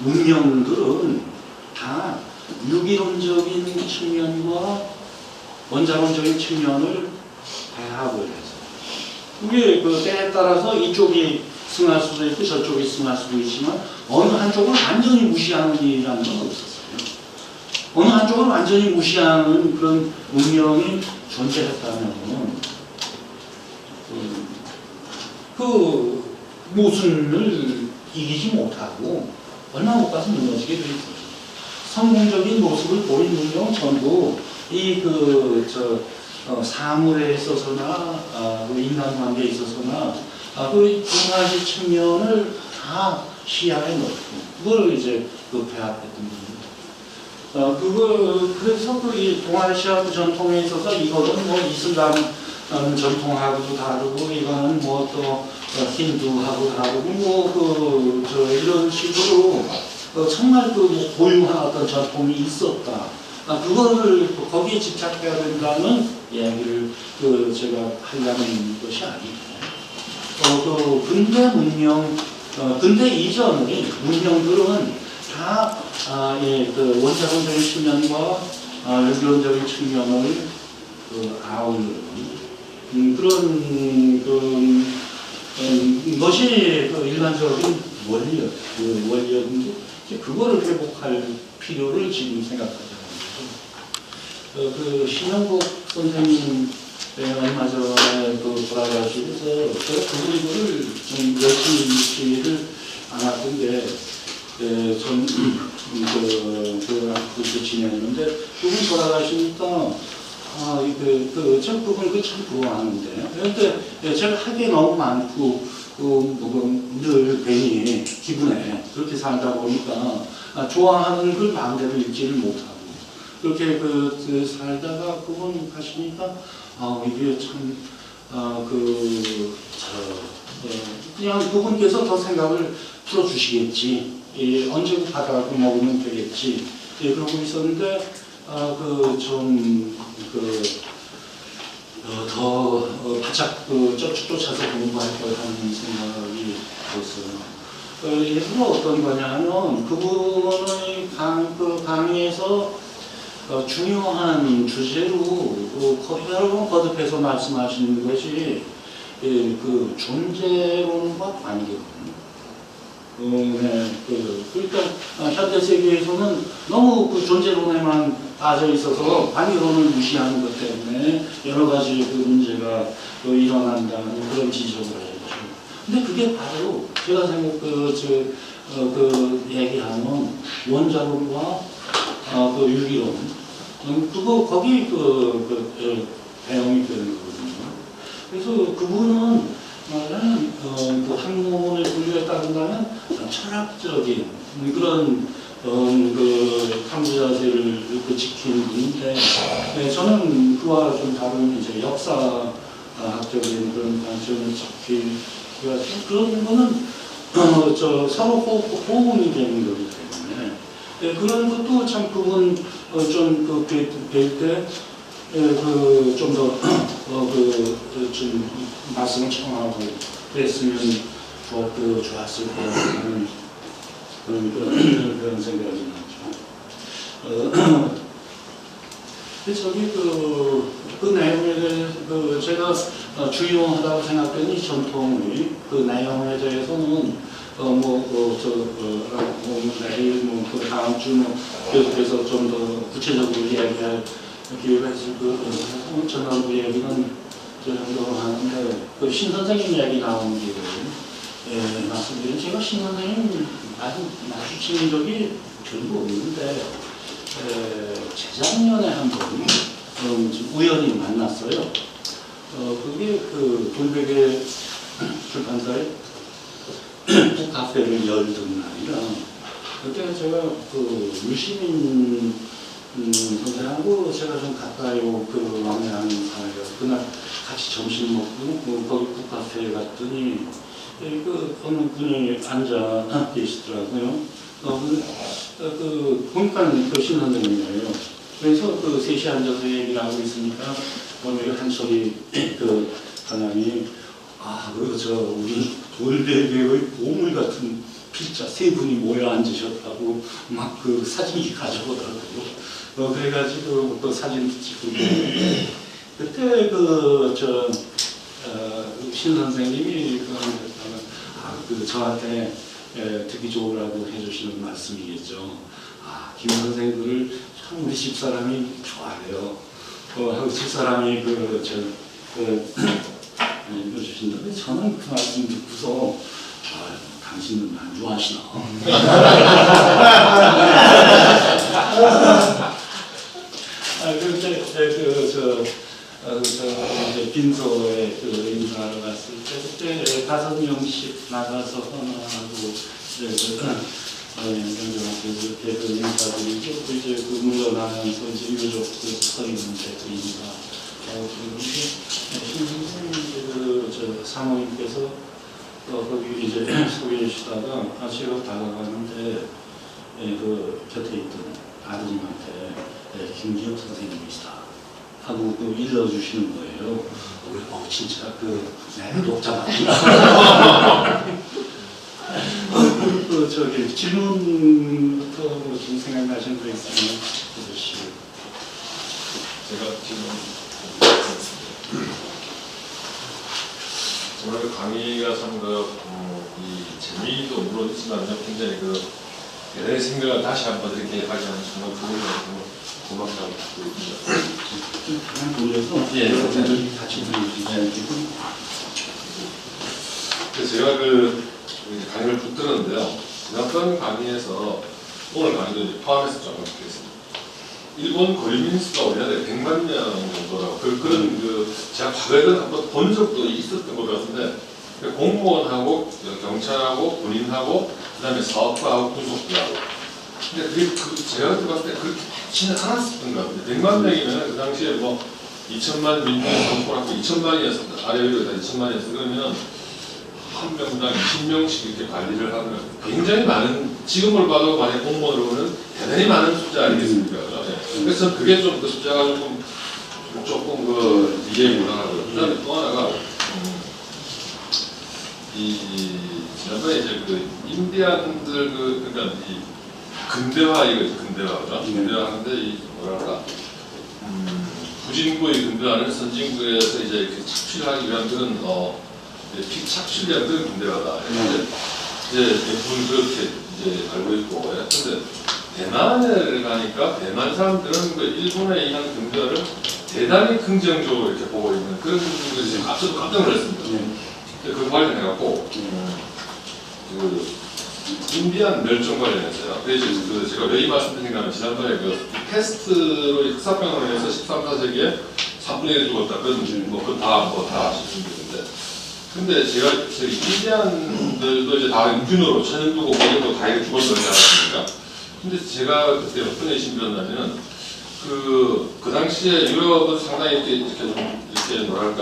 문명들은 다 유기론적인 측면과 원자론적인 측면을 배합을 해서, 이게 때에 따라서 이쪽이 승할 수도 있고 저쪽이 승할 수도 있지만 어느 한쪽을 완전히 무시하는 일이라는 건 없었어요. 어느 한쪽을 완전히 무시하는 그런 문명이 존재했다면 그 모순을 이기지 못하고 얼마 못 가서 무너지게 될 거예요. 성공적인 모습을 보인 문명은 전부 사물에 있어서나 인간관계에 있어서나 그 두 가지 측면을 다 시야에 넣고 그걸 이제 배합했던 겁니다. 그래서 이 동아시아 전통에 있어서 이거는 이슬람 전통하고도 다르고 이거는 또 힌두하고 다르고 이런 식으로 정말 그 고유한 어떤 전통이 있었다. 그거를 거기에 집착해야 된다는 이야기를 제가 하려는 것이 아니고, 그 근대 문명, 근대 이전의 문명들은 다 그 원자론적인 측면과 연구론적인 측면을 아우르는 그런 것이 일반적인 원리였는데 그거를 회복할 필요를 지금 생각하자는 거죠. 신영복 선생님 얼마 전에 돌아가시고서 제가 그거를 좀 열심히 읽지를 않았던 게 전 그렇게 지냈는데 그분 돌아가시니까 저 부분 참 부러워하는데 그런데 제가 하기에 너무 많고 늘 괜히 기분에 그렇게 살다 보니까 좋아하는 걸 마음대로 읽지를 못하고 그렇게 살다가 그분 가시니까 이게 참 그냥 그분께서 더 생각을 풀어주시겠지. 언제 바닥을 먹으면 되겠지. 그러고 있었는데 더 바짝 쫓아서 공부할 걸 하는 생각이 들었어요. 예를 어떤 거냐면 그분의 강의에서 중요한 주제로 여러 번 거듭해서 말씀하시는 것이 존재론과 관계론. 그러니까 현대 세계에서는 너무 존재론에만 빠져 있어서 관계론을 무시하는 것 때문에 여러 가지 문제가 일어난다는 그런 지적을 했죠. 근데 그게 바로 제가 얘기하는 원자론과 유기론, 거기 배영이 되는 거거든요. 그래서 그분은 학문을 분류했다든다면 철학적인 그런 탐구 자세를 지키는 분인데 저는 그와 좀 다른 이제 역사학적인 그런 관점을 지키기가 그런 거는 서로 호응이 되는 거기 때문에 그런 것도 참 그분 뵐 때 좀 더 좀 말씀을 청하고 그랬으면 좋았을 거라는 그런 생각이 나죠. 저기 그 내용에 대해서 제가 주요하다고 생각되는 전통의 그 내용에 대해서는 내일 다음 주 계속해서 좀 더 구체적으로 이야기할 기회가 있을 전화부 이야기는 저 정도 하는데 신 선생님 이야기 나온 길을 말씀드리면 제가 신 선생님 마주친 적이 별로 없는데 재작년에 한 번 우연히 만났어요. 그게 돌베개 출판사에 북카페를 열던 날이라 그때 제가 유시민 선생하고 제가 좀 가까이 왕래하는 사이라 그날 같이 점심 먹고 거기 북카페에 갔더니 어느 분이 앉아 계시더라고요. 보니까 신 선생님이에요. 그래서 셋이 앉아서 얘기를 하고 있으니까 오늘 한 소리 사장이 우리 돌베개의 보물 같은 필자 세 분이 모여 앉으셨다고 막 사진이 가져오더라고요. 그래가지고 또 사진도 찍고 그때 신 선생님이 저한테 듣기 좋으라고 해주시는 말씀이겠죠. 김 선생들을 참 우리 집사람이 좋아해요. 하고 집사람이 해주신다는데 저는 그 말씀 듣고서 당신은 안 좋아하시나? 그때 이제 빈소에 인사를 갔을 때 그때 5명씩 나가서 헌화하고 이렇게 인사드리고 이제 물러나면서 이제 유족들 서 있는데 인사하고 그런데 사모님께서 거기 이제 서 계시다가 제가 다가가는데 그 곁에 있던 아드님한테 김기혁 선생님이시다 하고 그 일러주시는 거예요. 진짜 내가 녹자 맞구나. 저기 질문부터 좀 생각나시는 거 있으면 해주시고. 제가 지금 정말 그 강의가 참 이 재미도 물론 있지만 굉장히 대단히 생각을 다시 한번 이렇게 하게 하는 정말 그분이 너무 고맙다고 듣고 있습니다. 그냥 돌려서 예, 같이 들려주시고. 그래서 제가 강의를 쭉 들었는데요. 지난번 강의에서 오늘 강의도 이제 포함해서 좀 하겠습니다. 일본 거주민 수가 우리나라에 100만 명 정도라고 그런 제가 과거에는 한번 본 적도 있었던 것 같은데 공무원하고 경찰하고 군인하고 그다음에 사업가하고 군속부하고 근데 제가 그때 봤을 때 그렇게 많지는 않았었던 것 같아요. 100만 명이면 그 당시에 2천만 민중이 정권하고 2천만이었습니다. 아래 위로 다 2천만이었어요. 그러면 한 명당 20명씩 이렇게 관리를 하는 굉장히 많은 지금을 봐도 만약 공무원으로는 대단히 많은 숫자 아니겠습니까? 그래서 그게 좀 숫자가 조금 이해가 불안하고요. 그다음에 또 하나가 지난번에 이제 인디안들 그러니까 이 근대화 근대화죠. 근대화하는데 뭐랄까 후진국의 근대화는 선진국에서 이제 이렇게 착취하기 위한 그런 픽착취량 그런 근대화다. 이제 대부분 그렇게 이제 알고 있고 근데 대만을 가니까 대만 사람들은 일본에 의한 근대화를 대단히 긍정적으로 이렇게 보고 있는 그런 것이 저도 깜짝 놀랐습니다. 그 관련해갖고 인디안 멸종 관련해서요. 그래서 제가 왜 이 말씀드리냐면 지난번에 패스트로 흑사병으로 해서 13, 14세기에 3분의 1 죽었다. 그건 다 아시는 분인데. 근데 제가 인디안들도 이제 다 균으로 천연두고 고령도 다 죽었어야 하지 않았습니까? 근데 제가 그때 어떤 의심이 들었냐면은 그 당시에 유럽은 상당히 이렇게 뭐랄까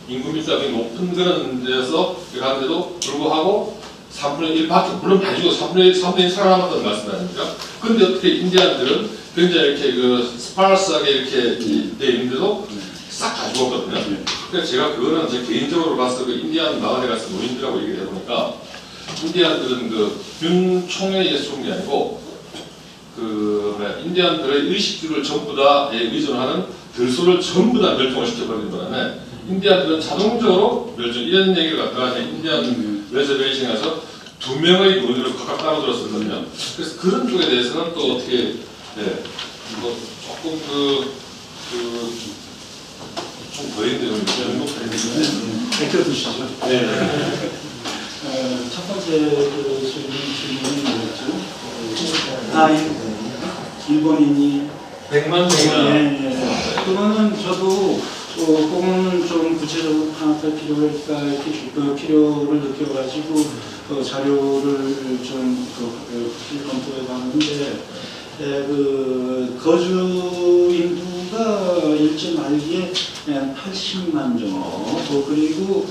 인구 밀도가 높은 그런 데서 가는데도 불구하고 3분의 1밖에 물론 많이 죽어 3분의 1 살아남았다는 말씀 아닙니까? 근데 어떻게 인디안들은 굉장히 이렇게 스파르스하게 이렇게 돼 있는데도 싹 다 죽었거든요. 그래서 제가 그거는 제 개인적으로 봐서 인디안 마을에 가서 노인들하고 얘기를 해보니까 인디안들은 윤총에 의해서 죽은 게 아니고 인디안들의 의식주를 전부 다 의존하는 들소를 전부 다 멸종을 시켜버린 바람에 인디안들은 자동적으로 멸종 이런 얘기를 갖다가 인디안 레저베이션에 가서 2명의 노인으로 각각 따로 들었었거든요. 그래서 그런 쪽에 대해서는 또 어떻게 조금 좀 더 있는데 밝혀주시죠. 네. 첫 번째 질문이 뭐였죠? 일본인이 100만 명이나 그거는 저도 그거는 좀 구체적으로 파악할 필요를 느껴가지고 자료를 좀 검토해 봤는데 거주 인구가 일제 말기에 80만 정도 그리고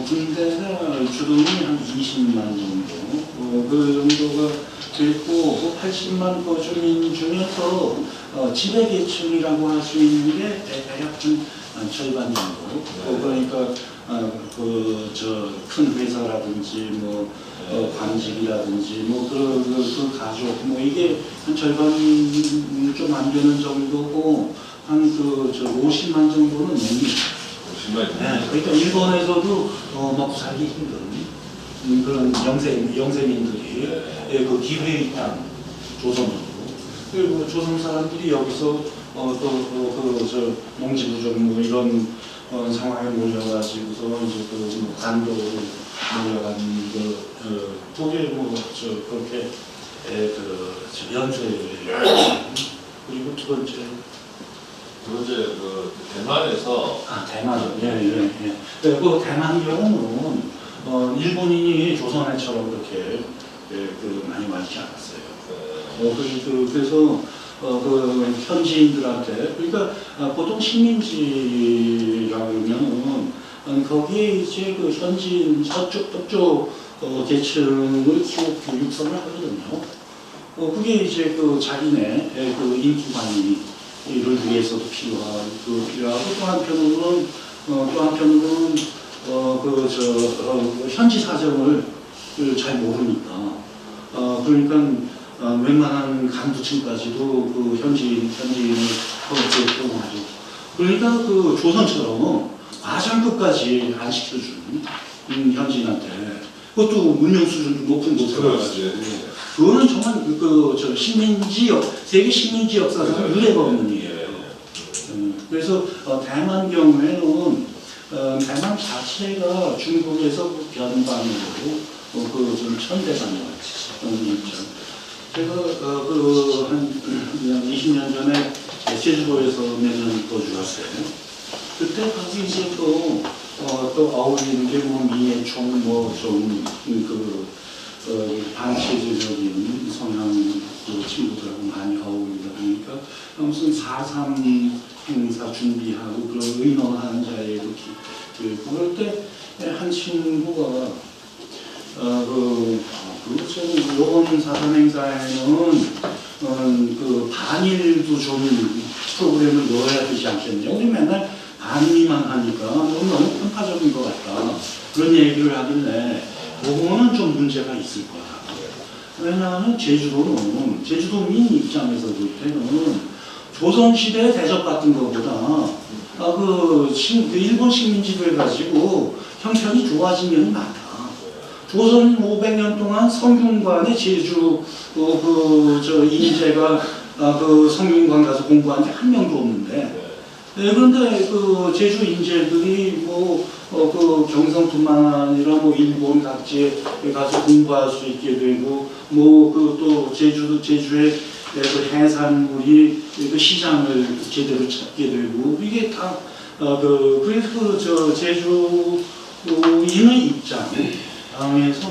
군대가 주둔이 한 20만 정도 그 정도가 됐고 80만 거주민 중에서 지배계층이라고 할 수 있는 게 대략 한 절반 정도. 그러니까 큰 회사라든지 관직이라든지 그 가족 이게 한 절반 좀 안 되는 정도고 한 50만 정도는 뭡니다. 50만. 네, 그러니까 일본에서도 먹고 살기 힘든 그런 영세민들이 그 기회의 땅 조선으로 그리고 조선 사람들이 여기서 농지부족 이런 상황에 몰려가지고서 이제 간도로 몰려간 그게 그렇게 연쇄 그리고 두 번째 대만에서 대만 그 대만 경우는 일본인이 조선애처럼 그렇게 많이 많지 않았어요. 그래서 현지인들한테 그러니까 보통 식민지라면 거기에 이제 현지인 서쪽 계층을 쭉 육성을 하거든요. 그게 이제 그 자기네 그 인기 관리를 위해서도 필요하고 또 한편으로는 현지 사정을 잘 모르니까 그러니까 웬만한 간부층까지도 그 현지인을 포용하죠. 그러니까 그 조선처럼 가장 끝까지 안 시켜주는 현지인한테 그것도 문명 수준도 높은 곳으로 갔어요. 그거는 정말 세계 식민지 역사상 유례가 없는 일이에요. 그래서 대만 경우에는 대만 자체가 중국에서 변방으로 좀 천대반을 있죠. 제가 한 20년 전에 제주도에서 몇 년 거주했어요. 그때 거기 이제 또 어울리는 게 미애총 반체제적인 성향 친구들하고 많이 어울리다 보니까 무슨 4.3 행사 준비하고 그런 의논하는 자리에도 그럴 때 한 친구가 이번 4.3 행사에는 그 반일도 좀 프로그램을 넣어야 되지 않겠냐. 우리 맨날 반일만 하니까 너무 편파적인 것 같다. 그런 얘기를 하길래 그거는 좀 문제가 있을 거다. 왜냐하면 제주도민 입장에서 볼 때는 조선시대 대접 같은 것보다 그 일본 식민지들 가지고 형편이 좋아진 면이 많다. 조선 500년 동안 성균관에 제주 인재가 그 성균관 가서 공부한 게 한 명도 없는데 그런데 그 제주 인재들이 그 경성뿐만 아니라 일본 각지에 가서 공부할 수 있게 되고 또 제주의 그 해산물이 그 시장을 제대로 찾게 되고 이게 다 그래서 제주인의 입장에서는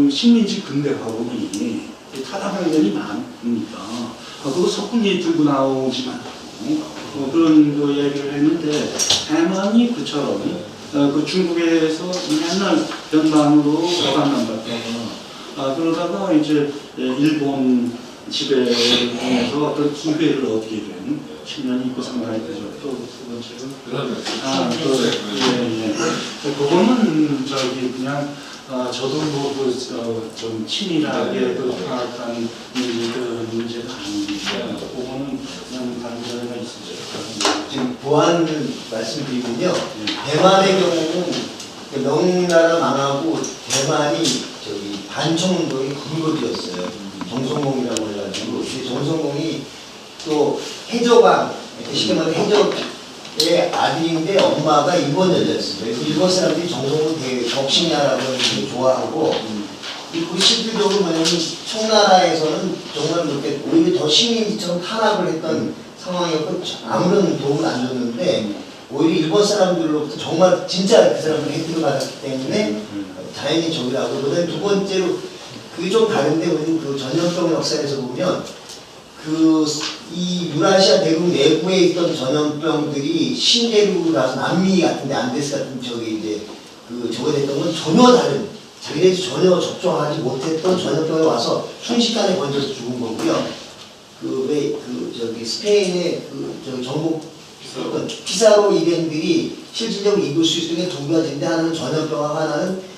식민지 근대화론이 타당한 면이 많으니까 그거 섣불리 들고 나오지만 그런 얘기를 했는데 대만이 그처럼 그 중국에서 맨날 변방으로 거간만 받다가 그러다가 이제 일본 지배에서 어떤 기회를 얻게 된 측면이 있고 상당히 되죠. 또 두 번째는 그거는 그냥 저도 좀 치밀하게 파악한 문제가 아니니까 그거는 그냥 다른 자리가 있으죠. 지금 보완을 말씀드리면요. 대만의 경우는 명나라 망하고 대만이 반청운동이 불거지였어요. 정성공이라고 해가지고 정성공이 또 해적왕, 쉽게 말해 해적의 아들인데 엄마가 일본 여자였어요. 그래서 일본 사람들이 정성공 되게 적신나라고 되게 좋아하고 그리고 실질적으로 뭐냐면 청나라에서는 정말 그렇게 오히려 더 식민지처럼 탄압을 했던 상황이었고 아무런 도움을 안 줬는데 오히려 일본 사람들로부터 정말 진짜 그 사람들 혜택을 받았기 때문에 다행히 저기라고. 그다음에 두 번째로 그게 좀 다른데 그 전염병 역사에서 보면 이 유라시아 대륙 내부에 있던 전염병들이 신대륙으로 가서 남미 같은데 안데스 같은 저거 됐던 건 전혀 다른 자기네들이 전혀 접종하지 못했던 전염병이 와서 순식간에 번져서 죽은 거고요. 스페인의 전국 피사로 일행들이 실질적으로 입을 수 있는 게 두 가지인데 하나는 전염병하고 하나는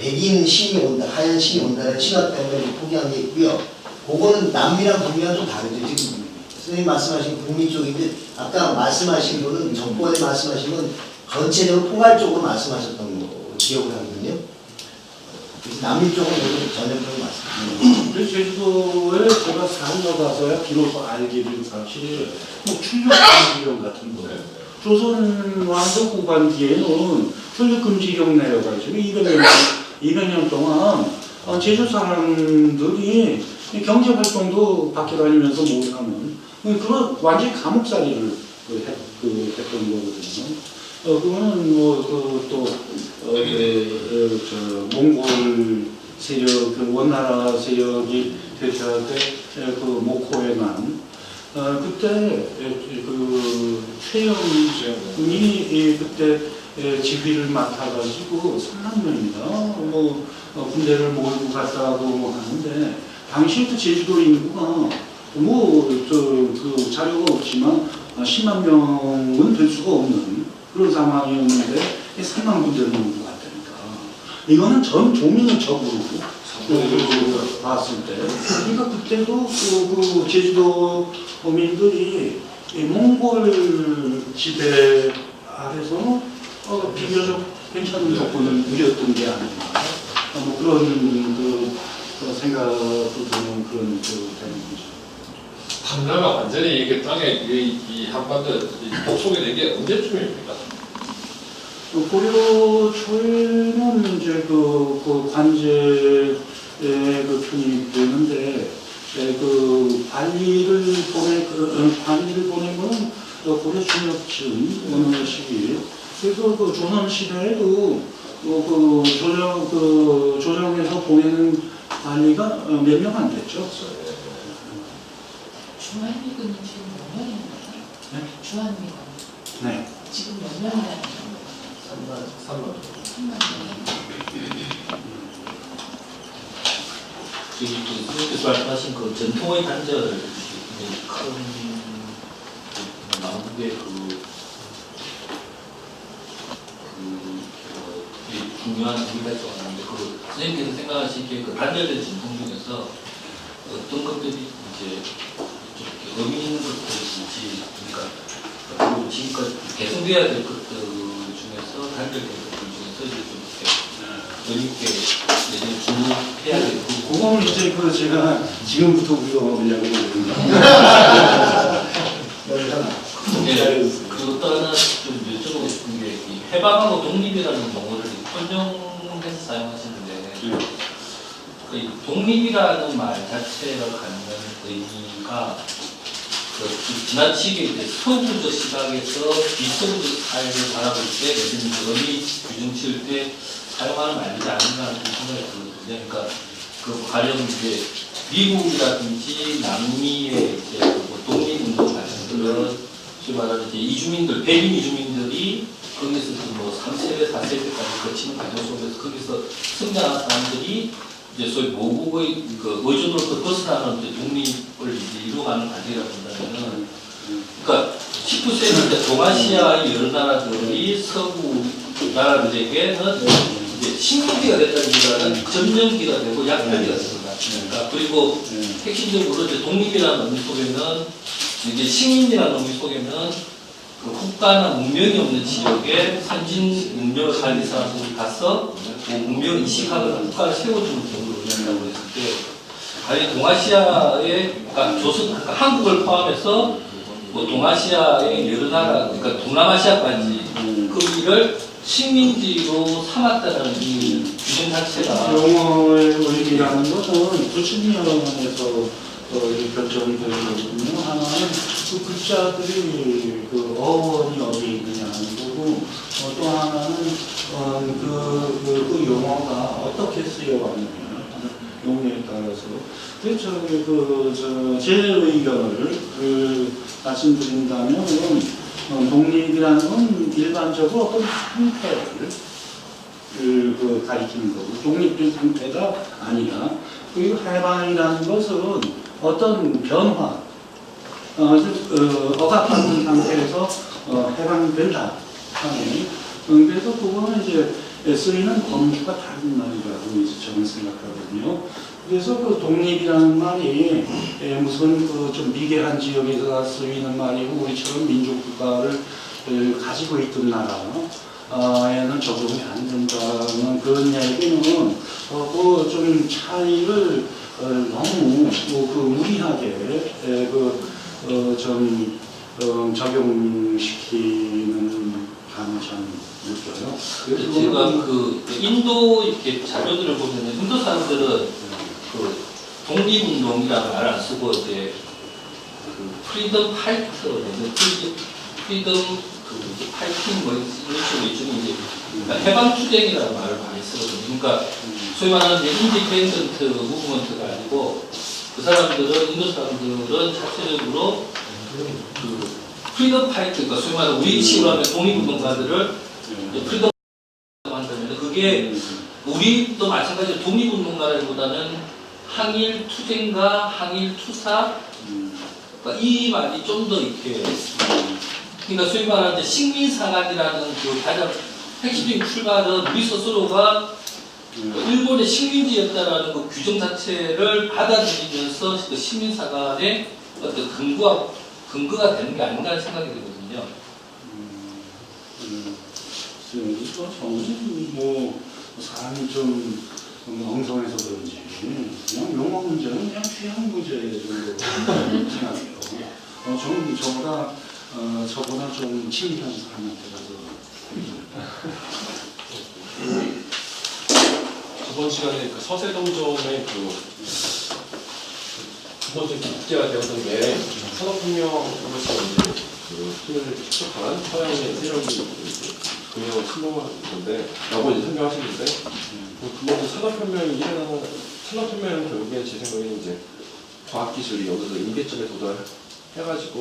백인 신이 온다, 하얀 신이 온다는 신화 때문에 포기한 게 있고요. 그거는 남미랑 북미랑 좀 다르죠. 지금 선생님 말씀하신 북미 쪽인데 아까 말씀하신 거는 전번에 말씀하신 건 전체적으로 포괄적으로 말씀하셨던 거 기억을 하거든요. 그래서 남미 쪽은 전염병이 맞습니다. 그래서 제주도에 제가 살아가서야 비로소 알게 된 사실 출력금지령 같은 거. 조선 왕조 후반기에는 출력금지령 내려가지고 200년 동안 제주 사람들이 경제활동도 밖에 다니면서 못하는 그런 완전히 감옥살이를 했던 거거든요. 그거는 몽골 세력, 원나라 세력이 대표할 때 목호에만 그때 최영이 그때 지휘를 맡아가지고 3만 명인가 군대를 몰고 갔다고 하는데 당시에도 제주도 인구가 그 자료가 없지만 10만 명은 될 수가 없는 그런 상황이었는데 3만 군데를 넘은 것 같다니까. 이거는 전 국민적으로 봤을 때, 그러니까 그때도 그 제주도 민들이 몽골 지배 아래서 비교적 괜찮은 조건을 누렸던 게 아닌가. 그런 생각도 드는 그런 되는 거죠. 방나가 완전히 이게 땅에 이 한반도 복속이 된 게 언제쯤입니까? 고려 초에는 이제 그 관제에 편입되는데 그 관리를 보낸 거는 고려 중엽쯤 어느 시기. 그래서 그 조선 시대에도 조정에서 보내는 관리가 몇 명 안 됐죠. 주한미군이 지금 몇 명입니까? 네? 주한미군 네. 지금 몇 명이라는 거예요? 3만. 3만 명. 선생님께서 말씀하신 그 전통의 단절 큰 남북의 중요한 의미가 있었는데 선생님께서 생각하시기에 그 단절된 전통 중에서 어떤 것들이 이제 좀 이렇게 의미 있는 것들인지 그러니까 그리고 지금까지 개선돼야 될 것들 중에서 단절된 것들 중에서 이제 좀 이렇게 의미 있게 주목해야 될 부분. 그거는 이제 제가 지금부터 물어보려고 네, 그것도 하나 좀 여쭤보고 싶은 게 이 해방하고 독립이라는 용어를 혼용해서 사용하시는데 이 독립이라는 말 자체가 갖는 의미가 지나치게 이제 서구적 시각에서 비서구적 사회를 바라볼 때 내지는 의미 규정 지을 때 사용하는 말이지 않는가 하는 생각이 들거든요. 그러니까 그 가령 이제 미국이라든지 남미의 이제 독립운동 같은 것들은 소위 말하는 이제 이주민들, 백인 이주민들이 거기서 뭐 3세대, 4세대까지 거치는 과정 속에서 거기서 성장한 사람들이 이제 소위 모국의 그 의존으로부터 벗어나는 이제 독립을 이제 이루어가는 과정이라고 본다면은, 그러니까 19세기 때 동아시아의 여러 나라들이 서구 나라들에게는 이제 식민지가 됐다기보다는 점령기가 되고 약탈기가 됩니다. 그러니까 그리고 핵심적으로 이제 독립이라는 의미 속에는 이제 식민지라는 의미 속에는 그 국가나 문명이 없는 지역에 선진 문명을 가진 사람들이 가서 그 문명을 이식하거나 국가를 세워주는 정도로 의미한다고 했을 때, 과연 동아시아의, 그러니까 그러니까 한국을 포함해서 뭐 동아시아의 여러 나라, 그러니까 동남아시아까지 거기를 식민지로 삼았다는 이 규정 자체가 용어의 의미라는 것은 90년에서 결정이 되거든요. 하나는 그 글자들이 그 어원이 어디 있느냐는 거고, 또 하나는 그 용어가 어떻게 쓰여왔느냐 용어에 따라서. 그래서 제 의견을 말씀드린다면 독립이라는 건 일반적으로 어떤 상태를 가리키는 거고, 독립된 상태가 아니라, 그리고 해방이라는 것은 어떤 변화, 억압받는 상태에서 해방된다. 그래서 그거는 이제 쓰이는 범주가 다른 말이라고 이제 저는 생각하거든요. 그래서 그 독립이라는 말이 무슨 좀 미개한 지역에서 쓰이는 말이고, 우리처럼 민족국가를 가지고 있던 나라에는 적용이 안 된다는 그런 얘기는 좀 차이를 너무 무리하게 적용시키는 감이 참 느껴요. 그래서 제가 그 인도 이렇게 자료들을 보면 인도 사람들은 그 독립운동이라는 말을 안 쓰고 이제 그 프리덤 파이터, 프리덤 그 파이팅 뭐 이런 식으로 일종의 이제 그러니까 해방 투쟁이라는 말을 많이 쓰거든요. 그러니까 소위 말하는 인디펜던트 무브먼트가 아니고, 그 사람들은 인도 사람들은 자체적으로 그 프리덤 파이터, 그러니까 소위 말하는 우리 식으로 하면 독립운동가들을 프리덤 한다면, 그게 우리도 마찬가지로 독립운동가라기보다는 항일 투쟁과 항일 투사 그러니까 이 말이 좀 더 이렇게 그러니까 소위 말하는 식민사관이라는 그 가장 핵심적인 출발은 우리 스스로가 일본의 식민지였다라는 그 규정 자체를 받아들이면서 그 식민사관의 어떤 근거가 되는 게 아닌가 생각이 들거든요. 저는 뭐 사람이 좀 엉성해서 그런지 그냥 용어 문제는 그냥 취향 문제 정도로 생각해요. 저는 저보다 좀 친밀한 사람한테 가서 저번 시간에 그 서세동점의 두 번째 국제가 되었던 게 산업혁명으로서 그 힘을 축적한 서양의 세력이 동양을 침범한 건데 라고 이제 설명하시는데 그것도 산업혁명이 일어나는 산업혁명은 결국에 제 생각에는 이제 과학기술이 여기서 임계점에 도달해가지고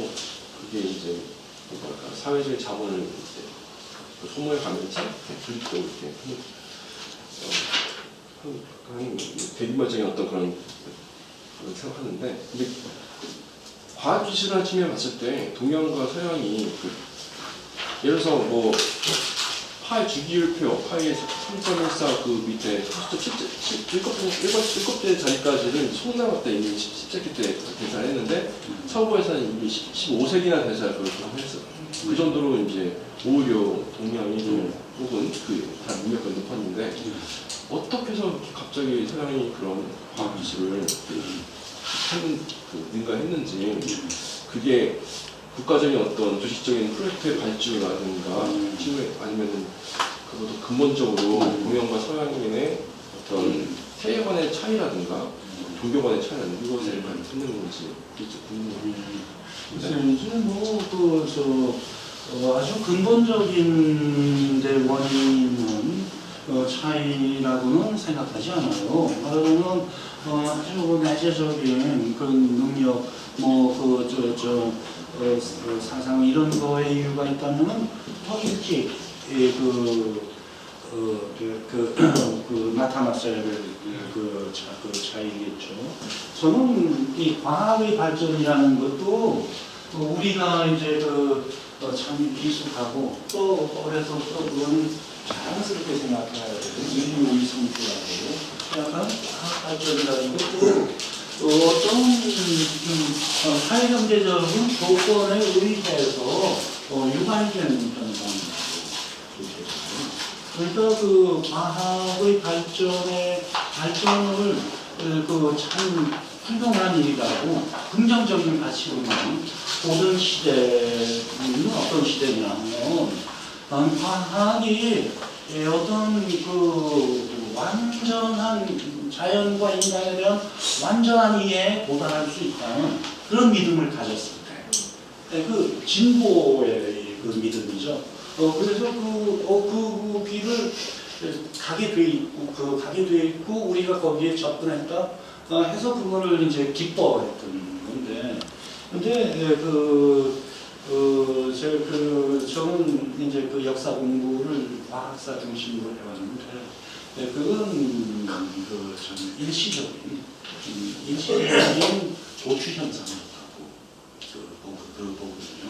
그게 이제 뭐랄까 사회적인 자본을 이제 소모해 가면서 불리고 이렇게 대규모적인 어떤 그런 생각하는데 근데 과학기술이라는 측면에 봤을 때 동양과 서양이 예를 들어서 뭐 파의 주기율표, 파의 3.14 그 밑에 7곱째 자리까지는 송나라 때 이미 10세기 때 계산했는데 서구에서는 이미 15세기나 돼서 그걸 했어요. 그 정도로 이제 오히려 동양이 혹은 다 문명가 높았는데 어떻게 해서 갑자기 서양이 그런 과학기술을 능가했는지 그게 국가적인 어떤 조직적인 프로젝트의 발주라든가 아니면은 그것도 근본적으로 동양과 서양인의 어떤 세계관의 차이라든가 종교관의 차이라든가 이것을 갖는 건지 그게 궁금해요. 아주 근본적인 데 원인은 차이라고는 생각하지 않아요. 그러면 아주 내재적인 그런 능력, 사상 이런 거에 이유가 있다면 더 일찍 나타났어야 될 그 차이겠죠. 저는 이 과학의 발전이라는 것도 우리가 이제 참 기숙하고 또 그래서 또 그건 자연스럽게 생각해야 돼요. 인류의 성취라고. 약간 과학 발전이라는 것도 어떤 사회경제적인 조건에 의해서 유발되는 현상이라고 그러니까 그 과학의 발전을 참 훌륭한 일이라고 긍정적인 가치로 보던 시대는 어떤 시대냐면 과학이 어떤 완전한 자연과 인간에 대한 완전한 이해에 도달할 수 있다는 그런 믿음을 가졌을 때, 그 진보의 그 믿음이죠. 그래서 그 길을 가게 돼 있고 우리가 거기에 접근했다 해서 그거를 이제 기뻐했던 건데, 근데 저는 이제 그 역사 공부를 과학사 중심으로 해왔는데, 그건 좀 일시적인 조추 현상이었다고 보거든요.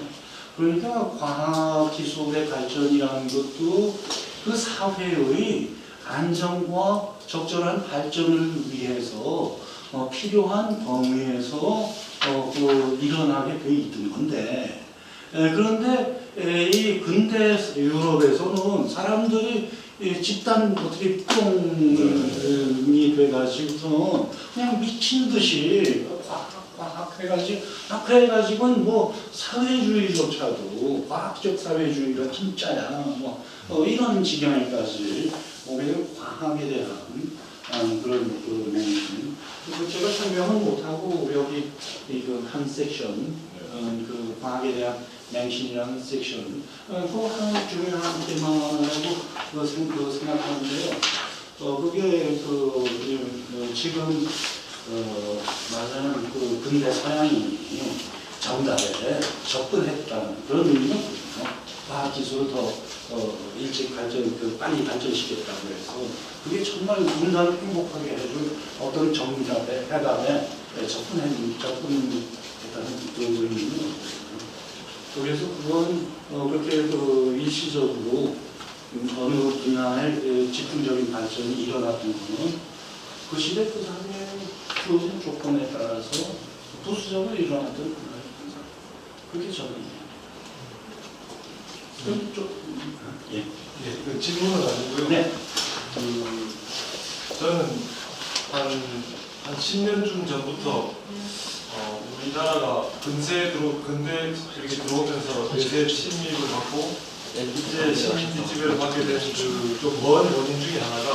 그러니까 과학 기술의 발전이라는 것도 그 사회의 안정과 적절한 발전을 위해서 필요한 범위에서 일어나게 돼 있던 건데, 그런데 이 근대 유럽에서는 사람들이 집단 어떻게 폭동이 돼가지고서 그냥 미친 듯이 과학 해가지고는 뭐 사회주의조차도 과학적 사회주의가 진짜야 이런 지경에까지 오히려 과학에 대한 그런 맹신. 제가 설명은 못하고 우리 여기 한 섹션 그 과학에 대한 맹신이라는 섹션 그 하나 중요한 테마라고 생각하는데요. 그게 지금 말하는 그 근대 서양이 정답에 접근했다는 그런 의미는 거든요. 과학기술을 더 일찍 빨리 발전시켰다고 해서 그게 정말 우리나라를 행복하게 해줄 어떤 정답에 해답에 접근했다는 그런 의미는 거거든요. 그래서 그건 그렇게 일시적으로 어느 분야의 집중적인 발전이 일어났던 것은 그 시대 그 사회의 주어진 조건에 따라서 부수적으로 일어났던 하나의 현상. 그게 저는 예. 그 질문은 아니고요. 네. 저는 한 10년쯤 전부터 우리나라가 근대 이렇게 들어오면서 대세 침입을 받고 이제 식민지 지배를 받게 된 그 좀 먼 원인 중에 하나가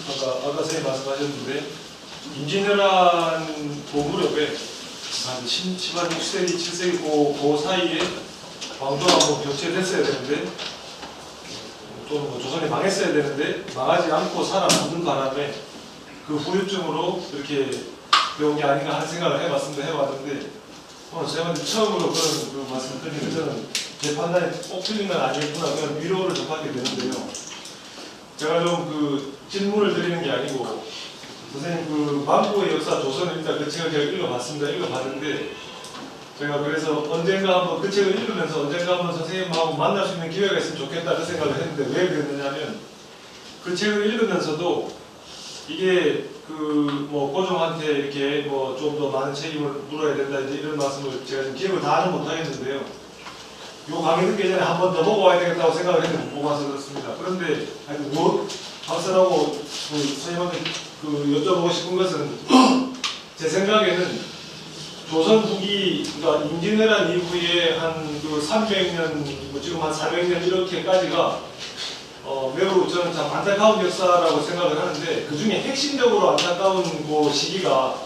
아까 선생님 말씀하셨는데 임진왜란 고무렵에 한 16세기, 7세기 그 사이에 광도가 뭐 교체됐어야 되는데 또는 뭐 조선이 망했어야 되는데 망하지 않고 살아남는 바람에 그 후유증으로 이렇게 배운 게 아닌가 하는 생각을 해봤는데 오늘 제가 처음으로 그런 그 말씀을 드리는데 저는 제 판단이 꼭 틀린 건 아니겠구나 그런 위로를 접하게 되는데요. 제가 좀 그 질문을 드리는 게 아니고 선생님 그 만국의 역사 조선을 일단 그 책을 제가 읽어봤는데 제가 그래서 언젠가 한번 그 책을 읽으면서 언젠가 한번 선생님하고 만날 수 있는 기회가 있으면 좋겠다 그 생각을 했는데 왜 그랬느냐면 그 책을 읽으면서도 이게 그 뭐 고종한테 이렇게 뭐 좀 더 많은 책임을 물어야 된다 이제 이런 말씀을 제가 지금 기억을 다 하지 못하겠는데요. 요 강의 듣기 전에 한 번 더 보고 와야 되겠다고 생각을 했는데 못 보고 와서 그렇습니다. 그런데 뭐 박사라고 그 선생님한테 그 여쭤보고 싶은 것은 제 생각에는 조선 후기 그러니까 임진왜란 이후에 한 그 300년 뭐 지금 한 400년 이렇게까지가 매우 저는 참 안타까운 역사라고 생각을 하는데 그 중에 핵심적으로 안타까운 그 시기가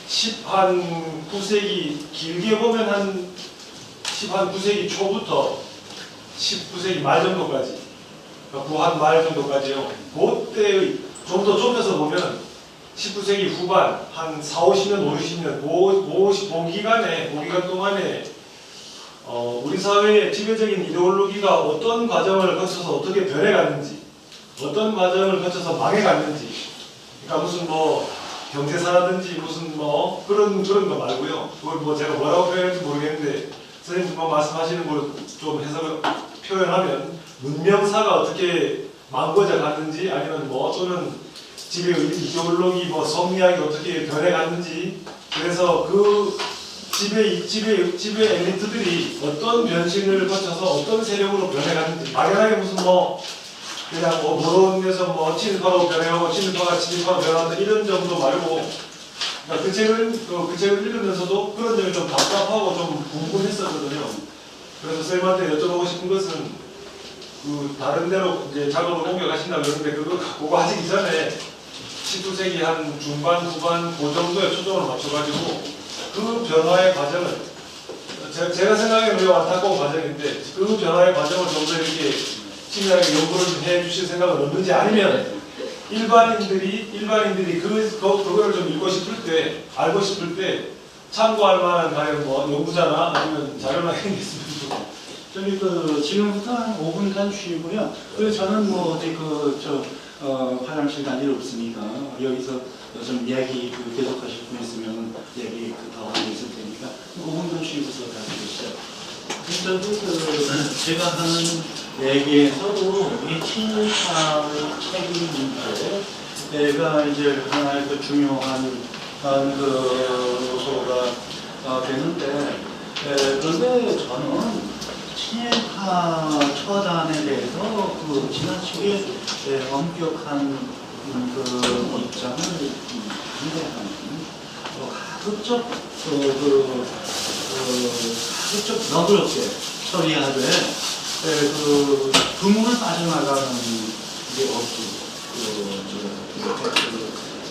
19세기 길게 보면 한 19세기 초부터 19세기 말 정도까지 그러니까 부한 말 정도까지요. 그때의 좀 더 좁혀서 보면 19세기 후반 한 4, 50년, 50년 그 기간 동안에 우리 사회의 지배적인 이데올로기가 어떤 과정을 거쳐서 어떻게 변해갔는지 어떤 과정을 거쳐서 망해갔는지 그러니까 무슨 뭐 경제사라든지 무슨 뭐 그런 거 말고요. 그걸 뭐 제가 뭐라고 표현할지 모르겠는데 선생님 뭐 말씀하시는 걸 좀 해석을 표현하면 문명사가 어떻게 망고져 갔는지 아니면 뭐 또는 지배의 이데올로기 뭐 성리학이 어떻게 변해갔는지 그래서 그 지배 엘리트들이 어떤 변신을 거쳐서 어떤 세력으로 변해갔는지 막연하게 무슨 뭐 그냥 뭐 모론에서 뭐 친일파로 변해가고 친일파가 친일파로 변한다 이런 정도 말고 그러니까 그 책을 읽으면서도 그런 점이 좀 답답하고 좀 궁금했었거든요. 그래서 선생님한테 여쭤보고 싶은 것은 그 다른 데로 이제 작업을 옮겨가신다고 그러는데 그거 하시기 전에 19세기 한 중반 후반 그 정도에 초점을 맞춰가지고 그 변화의 과정을 제가 생각하기에는 매우 안타까운 과정인데 그 변화의 과정을 좀 더 이렇게 친밀하게 연구를 좀 해주실 생각은 없는지 아니면 일반인들이 그거를 좀 알고 싶을 때 참고할 만한 가령 뭐 연구자나 아니면 자료나 이런 게 있으면 좀 지금부터 한 5분간 쉬고요. 그래서 저는 뭐 어디 화장실 갈 일 없으니까 여기서 좀 얘기 계속하실 분 있으면 얘기 더 하고 있을 테니까 5분간 쉬고서 다시 보시죠. 제가 하는 얘기에서도 이 친일파의 책임 문제가 이제 하나의 중요한 요소가 되는데 그런데 저는 친일파 처단에 대해서 지나치게 엄격한 입장을 반대하는 가급적 너그럽게 처리하되 그물을 빠져나가는 게 없고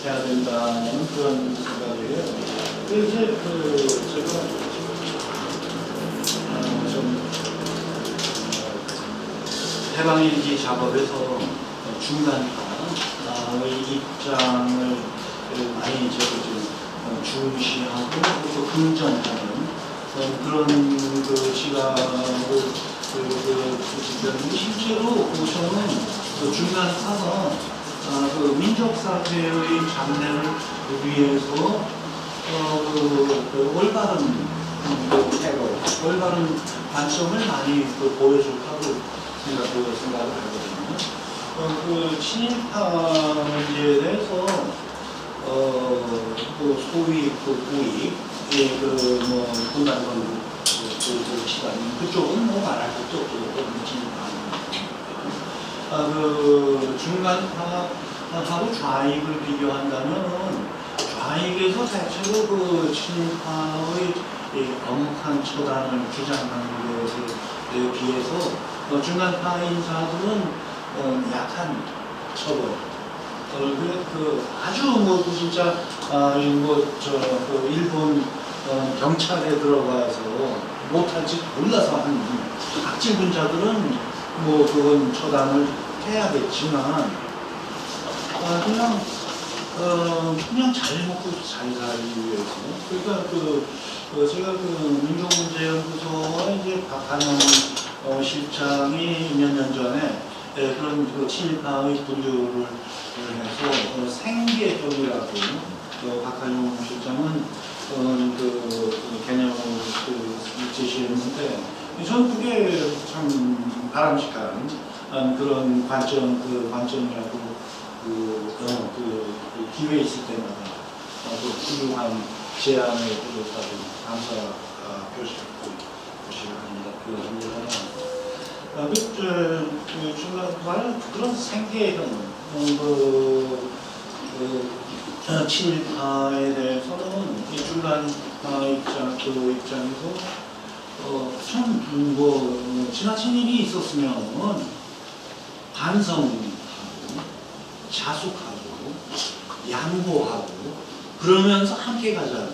해야 된다는 그런 생각이에요. 그래서 제가 해방일기 작업에서 중간파의 입장을 많이 중시하고 또 긍정하는 그런 그 시각을 실제로 저는 그 중간 타서 그 민족사회의 장래를 위해서 그 올바른 올바른 관점을 많이 보여줬다고 생각을 하거든요. 그 친일파에 대해서 그 소위 그 우익 그뭐 분단권 그 시간 그쪽은 뭐 말할 것도 없고 친일파 그 중간파하고 좌익을 비교한다면 좌익에서 대체로 그 친일파의 엄혹한 처단을 주장하는 것에 비해서 중간파 인사들은 약한 처벌, 그 아주 뭐 진짜 그 일본 경찰에 들어가서 못할 짓 몰라서 하는 악질 분자들은 뭐 그건 처단을 해야겠지만 그냥 잘 먹고 잘 살기 위해서 그러니까 제가 그 민족문제연구소와 이제 박한영 실장이 몇 년 전에 그런 그 친일파의 분류를 해서 생계적이라고 박한영 실장은 그 개념을 제시했는데 저는 그게 참 바람직한 그런 관점이라고 그 기회 있을 때마다 훌륭한 제안을 해줬다고 감사 표시를 합니다. 그런 생계형 친일파에 대해서는 이 중간파 입장에서 참 지나친 일이 있었으면 반성하고 자숙하고 양보하고 그러면서 함께 가자는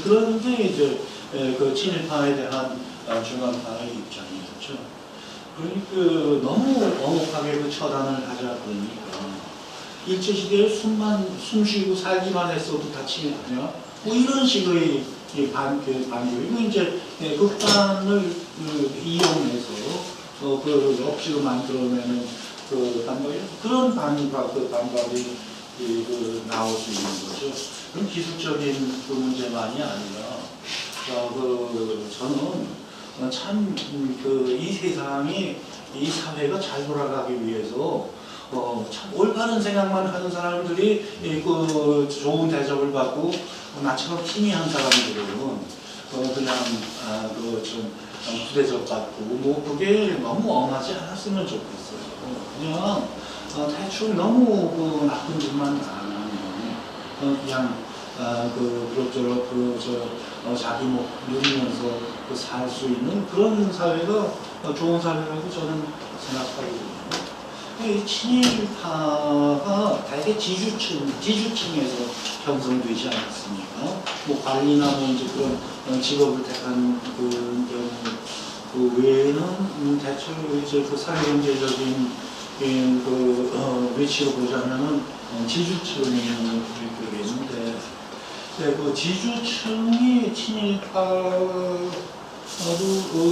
그런 게 이제 그 친일파에 대한 중간파의 입장이었죠. 그러니까 너무 엄혹하게 그 처단을 하자 그러니까 일제시대에 숨 쉬고 살기만 했어도 다 친일파냐? 뭐 이런 식의 반교 이거 이제 극단을 이용해서 그 억지로 만들어내는 그 그런 반박이 나올 수 있는 거죠. 그런 기술적인 그 문제만이 아니라 저는 참 이 세상이 이 사회가 잘 돌아가기 위해서 참 올바른 생각만 하는 사람들이 그 좋은 대접을 받고 나처럼 희미한 사람들은 그냥 좀 부대접 받고 뭐 그게 너무 엄하지 않았으면 좋겠어요. 그냥 대충 너무 나쁜 짓만 안 하면 그냥 그럭저럭 자기 목 누리면서 살 수 있는 그런 사회가 좋은 사회라고 저는 생각하거든요. 이 친일파가 대개 지주층에서 형성되지 않았습니까? 뭐 관리나 뭐 이제 그런 직업을 택한 그 외에는 대체로 이제 그 사회경제적인 위치로 보자면은 지주층이 되겠는데, 그 지주층이 친일파로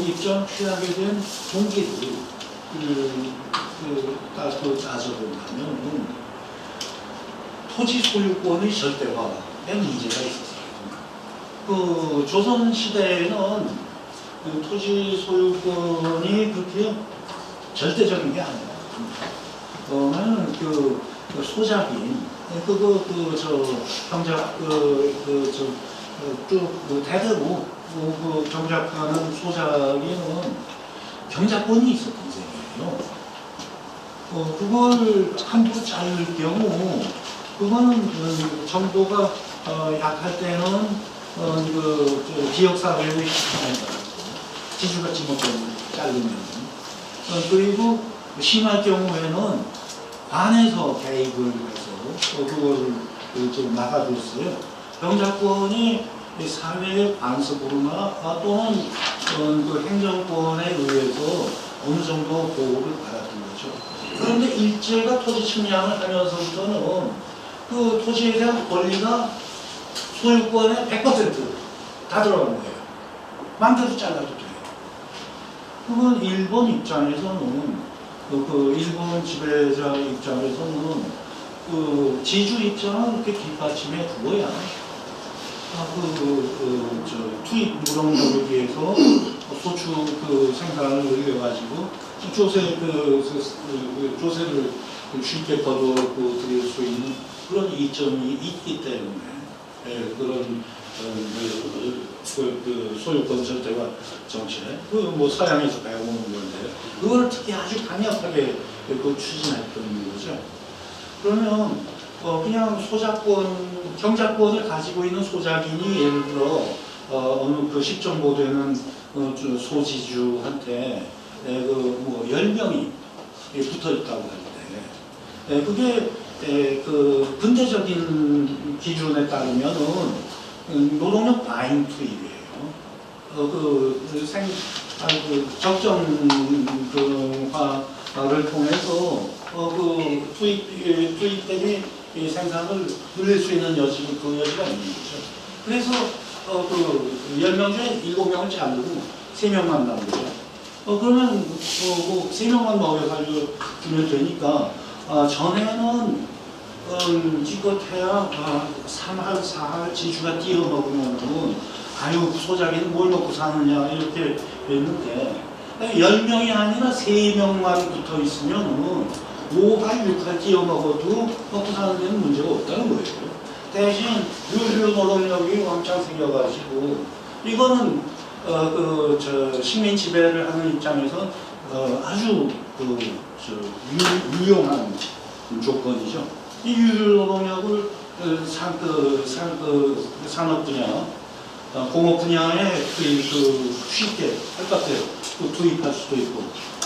입장 취하게 된 동기를 따져본다면 토지 소유권의 절대화에 문제가 있었어요. 그 조선 시대에는 그 토지 소유권이 그렇게 절대적인 게 아니라 나는 그 소작인 대대로 경작하는 소작에는 경작권이 있었던 셈이에요. 그걸 함부로 자를 경우 그거는 정도가 약할 때는 지역사회의 시스템에 따라서 지주가 지목권을 자르면 그리고 심할 경우에는 관에서 개입을 해서 그거를 좀 막아줬어요. 경작권이 사회의 관습으로나 또는 그 행정권에 의해서 어느 정도 보호를 받았던 거죠. 그런데 일제가 토지 침략을 하면서부터는 그 토지에 대한 권리가 소유권의 100%다 들어가는 거예요. 마음대로 잘라도 돼요. 그건 일본 입장에서는 그 일본 지배자 입장에서는 그 지주 입장을 그렇게 뒷받침해 두어야 투입 무역력에 비해서 소추 그 생산을 늘려가지고 조세를 쉽게 걷어들일 수 있는 그런 이점이 있기 때문에 그런 그 소유권 절대화 정책, 뭐 서양에서 배워오는 건데 그걸 특히 아주 강력하게 추진했던 거죠. 그러면 그냥 소작권, 경작권을 가지고 있는 소작인이 예를 들어 어느 그 10점 보되는 소지주한테 뭐 10명이 붙어 있다고 하는데 그게 그 근대적인 기준에 따르면은 노동력 과잉 투입이에요. 적정화를 통해서 투입 대비 생산을 늘릴 수 있는 여지가 있는 거죠. 그래서 10명 중에 7명을 자르고 3명만 남고요. 그러면 3명만 먹여가지고 주면 되니까 전에는 기껏해야 3할, 4할 지주가 뛰어먹으면 아유 소작이는 뭘 먹고 사느냐 이렇게 했는데 10명이 아니라 3명만 붙어 있으면 5할, 6할 뛰어먹어도 먹고 사는 데는 문제가 없다는 거예요. 대신 유휴 노동력이 왕창 생겨가지고 이거는 식민 지배를 하는 입장에서 아주 유용한 조건이죠. 이 유휴 노동력을 산업 분야, 공업 분야에 쉽게 똑같아요. 투입할 수도 있고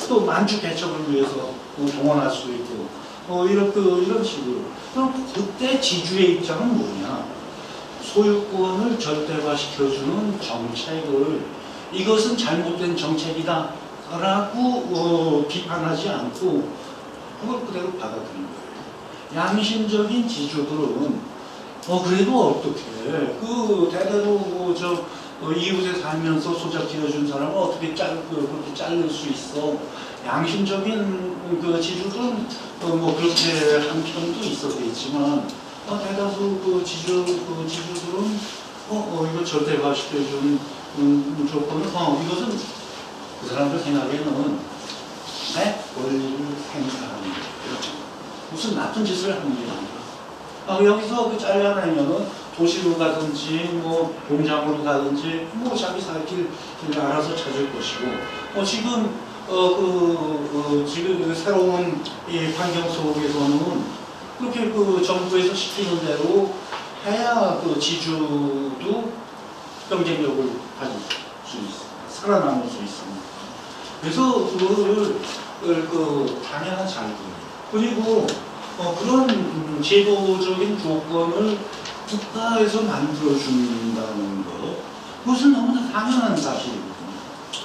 또 만주 개척을 위해서 동원할 수도 있고 이런 식으로. 그럼 그때 지주의 입장은 뭐냐? 소유권을 절대화시켜주는 정책을 이것은 잘못된 정책이다 라고 비판하지 않고 그걸 그대로 받아들인 거예요. 양심적인 지주들은 그래도 어떻게 대대로 이웃에 살면서 소작 지어준 사람을 어떻게 그렇게 자를 수 있어? 양심적인 지주들은 그렇게 한 편도 있었겠지만 대다수 지주들은 이거 절대화시켜준 조건은 이것은 그 사람들 생각에는 권리를 행사하는 거예요. 무슨 나쁜 짓을 하는 게 아니라 여기서 잘라내면은 도시로 가든지 공장으로 가든지 자기 살 길 알아서 찾을 것이고 지금 지금 새로운 이 환경 속에서는 그렇게 정부에서 시키는 대로 해야 지주도 경쟁력을 가질 수 있어 살아남을 수 있습니다. 그래서 그거를 당연한 자유예요. 그리고 그런 제도적인 조건을 국가에서 만들어준다는 것, 그것은 너무나 당연한 사실이거든요.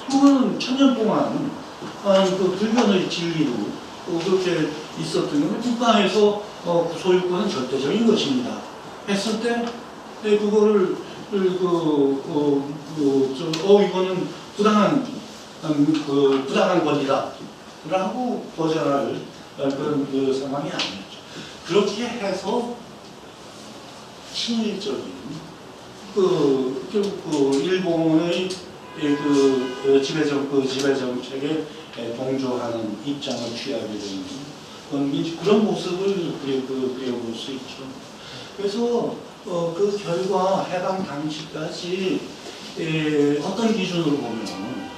그거는 천년 동안 불변의 진리로 그렇게 있었던 건 국가에서 소유권은 절대적인 것입니다. 했을 때 그거를 이거는 부당한 권리다 라고 거절할 그런 상황이 아니었죠. 그렇게 해서 친일적인 일본의 지배 정책에 동조하는 입장을 취하게 되는 그런 모습을 그려볼 수 있죠. 그래서 그 결과 해방 당시까지 어떤 기준으로 보면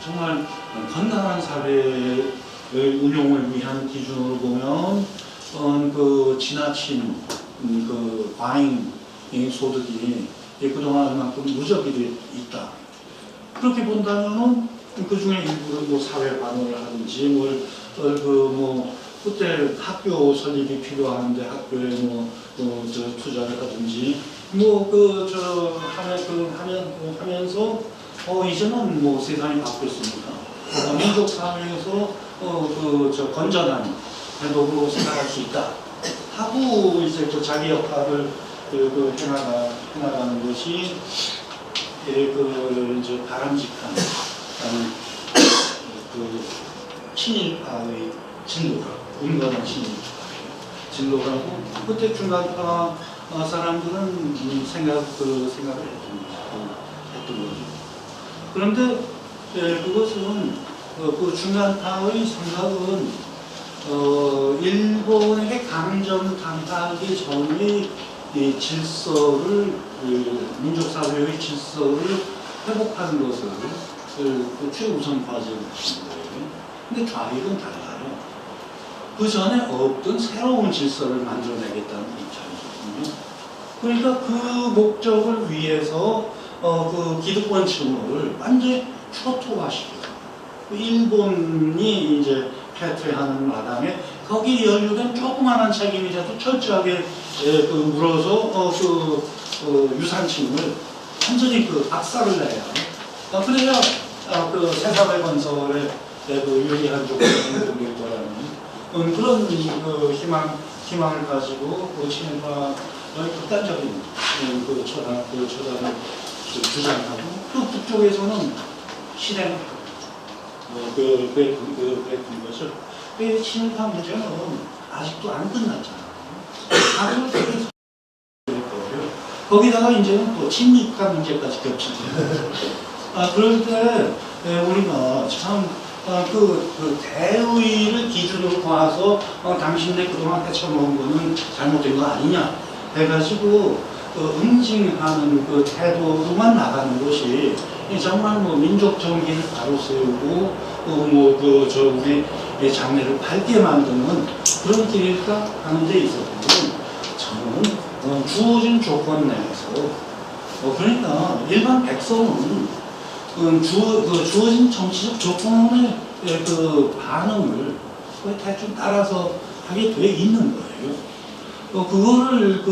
정말 건강한 사회의 운용을 위한 기준으로 보면 지나친 과잉 소득이 그동안만큼 누적이 있다. 그렇게 본다면은 그 중에 일부를 사회 반응을 하든지 그때 학교 설립이 필요한데 학교에 투자를 하든지 하면서 이제는 세상이 바뀌었습니다. 민족 사회에서 건전한 행동으로 생각할 수 있다 하고 이제 자기 역할을 해나가는 것이 이제 바람직한 친일파의 진로라고, 온건한 진로라고 그때 중간파 사람들은 생각을 했던 거죠. 그런데 그것은 그 중간파의 생각은 일본에게 강점당하기 전의 이 질서를, 민족사회의 질서를 회복하는 것을 최우선 과제로 하신 거예요. 근데 좌익은 달라요. 그 전에 없던 새로운 질서를 만들어내겠다는 입장이거든요. 그러니까 그 목적을 위해서 그 기득권층을 완전히 초토화시켜요. 일본이 이제 패퇴하는 마당에 거기 연루된 조그마한 책임이라도 철저하게 물어서 유산층을 완전히 악사를 내야 해요. 그래야 그 새사회 건설에 유리한 조건이 생길 거라는 그런 희망을 가지고 친일파의 극단적인 처단을 주장하고 또 북쪽에서는 실행하고 그랬던 거죠. 친일파 문제는 아직도 안 끝났잖아요. 거기다가 이제는 또 친일파 문제까지 겹치죠. 그럴 때 우리가 참 대의를 기준으로 봐서 당신네 그동안 헤쳐먹은 거는 잘못된 거 아니냐 해가지고 응징하는 그 태도로만 나가는 것이 정말 민족 정기를 바로 세우고 우리 장래를 밝게 만드는 그런 길일까 하는 데 있어서는 저는 주어진 조건 내에서 그러니까 일반 백성은 주어진 정치적 조건의 반응을 대충 따라서 하게 돼 있는 거예요. 그거를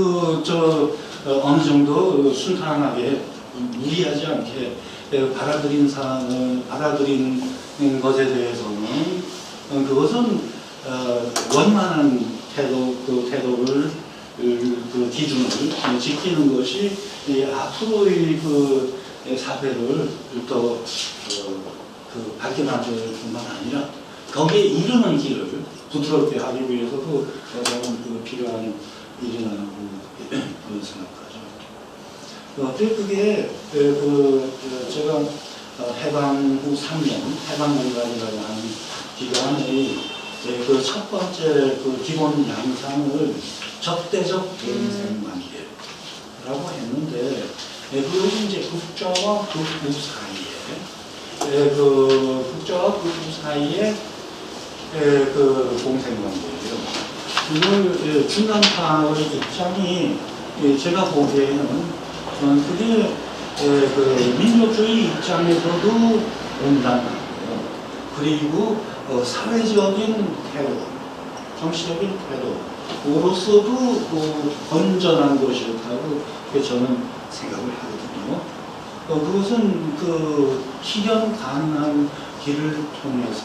어느 정도 순탄하게 무리하지 않게 받아들인 것에 대해서는 그것은 원만한 태도를 기준을 지키는 것이 앞으로의 사회를 더 밝게 만들 뿐만 아니라 거기에 이르는 길을 부드럽게 하기 위해서도 저는 필요한 일이라고 생각하죠. 그게 제가 해방 후 3년 해방공간이라고 하는 기간의 첫 번째 기본 양상을 적대적 대인생 관계라고 했는데 그것이 이제 국저와 극우 사이에 국저와 극우 사이에 공생관계예요. 이걸 중간파의 입장이 제가 보기에는 그게 민족주의 입장에서도 온당하고요. 그리고 사회적인 태도, 정치적인 태도로서도 건전한 것이었다고 저는 생각을 하거든요. 그것은 실현 가능한 길을 통해서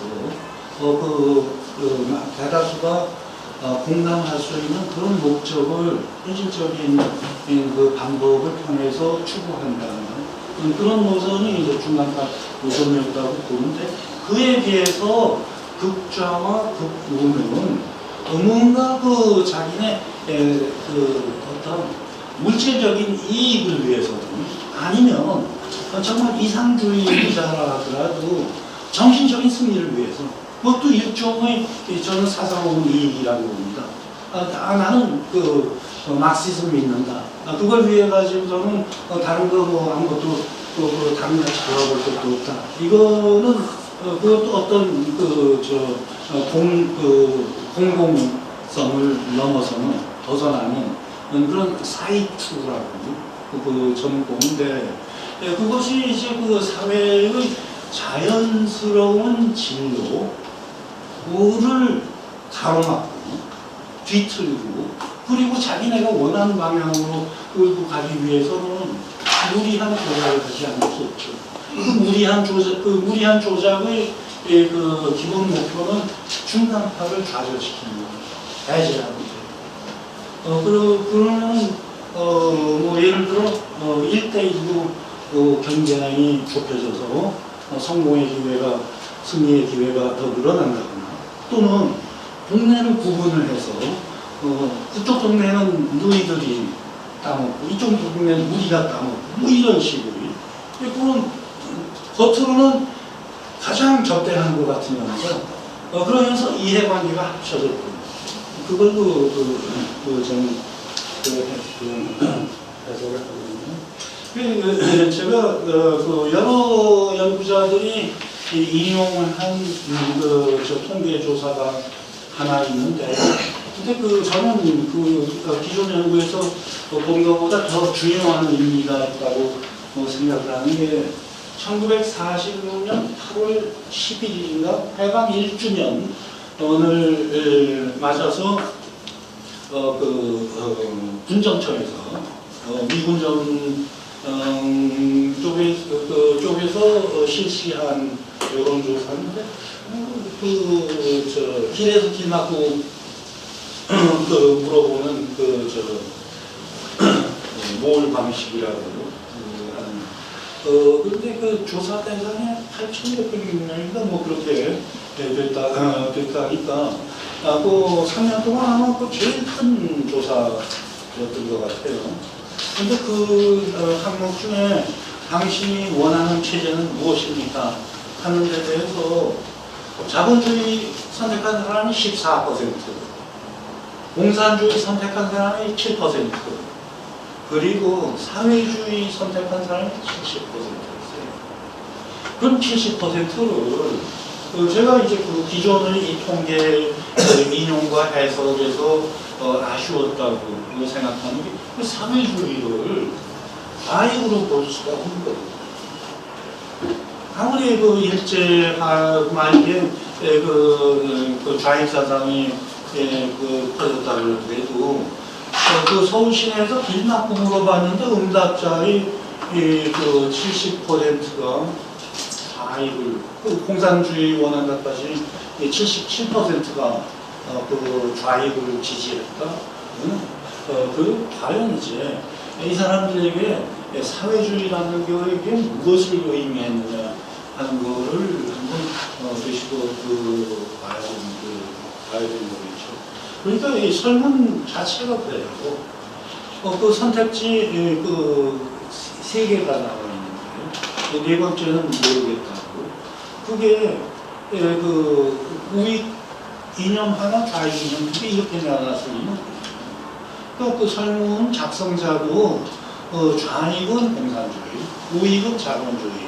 대다수가 공감할 수 있는 그런 목적을 현실적인 방법을 통해서 추구한다는 그런 노선이 이제 중간파 노선이었다고 보는데 그에 비해서 극좌와 극우는 뭔가 자기네 어떤 물질적인 이익을 위해서든 아니면 정말 이상주의자라 하더라도 정신적인 승리를 위해서 그것도 일종의 저는 사사로운 이익이라고 봅니다. 나는 막시즘 믿는다. 그걸 위해 가지고서는 다른 거 아무것도 다른 같이 돌아볼 것도 없다. 이거는 그것도 어떤 공공성을 넘어서는 벗어나는 그런 사이투라고 저는 보는데 그것이 이제 사회의 자연스러운 진로를 가로막고 뒤틀고 그리고 자기네가 원하는 방향으로 끌고 가기 위해서는 무리한 조작을 하지 않을 수 없죠. 무리한 조작의 기본 목표는 중간파를 좌절시키는 거예요. 배제하는 거예요. 그러면 뭐 예를 들어 1대1로 경쟁이 좁혀져서 성공의 기회가, 승리의 기회가 더 늘어난다거나, 또는 동네를 구분을 해서 그쪽 동네는 너희들이 따먹고 이쪽 동네는 우리가 따먹고 뭐 이런 식으로 그런 겉으로는 가장 적대한 것 같으면서 그러면서 이해관계가 합쳐졌고 그걸 저는 해석을 하거든요. 제가 여러 연구자들이 인용을 한 저 통계 조사가 하나 있는데, 근데 저는 기존 연구에서 본 것보다 더 중요한 의미가 있다고 생각을 하는 게 1946년 8월 11일인가 해방 1주년을 맞아서 군정청에서 미군정 쪽에서 실시한 여론조사인데 길에서 길 막고 물어보는 모을 방식이라고 하는 그런데 조사 대상에 8,600명인가 뭐 그렇게 됐다니까 3년 동안 아마 제일 큰 조사였던 것 같아요. 근데 항목 중에 당신이 원하는 체제는 무엇입니까? 하는 데 대해서 자본주의 선택한 사람이 14%, 공산주의 선택한 사람이 7%, 그리고 사회주의 선택한 사람이 70%였어요. 그럼 70%를 제가 이제 기존의 이 통계 인용과 해석에서 아쉬웠다고 생각하는 게 사회주의를 과잉으로 볼 수가 없는 거예요. 아무리 일제 말기에 좌익 사상이 퍼졌다고 해도 서울 시내에서 길 막고 물어봤는데 응답자의 70%가 좌익을, 공산주의 원한다까지 77%가 좌익을 지지했다. 과연 이제 이 사람들에게 사회주의라는 게 무엇을 의미했느냐 하는 거를 한번 드시고 봐야 되는 거겠죠. 그러니까 이 설문 자체가 그래요. 선택지 3개가 나와 있는데, 4번째는 모르겠다고. 그게 우익 이념 하나, 좌익 이념 두 개 이렇게 나눴으면, 그 설문 작성자도 좌익은 공산주의, 우익은 자본주의,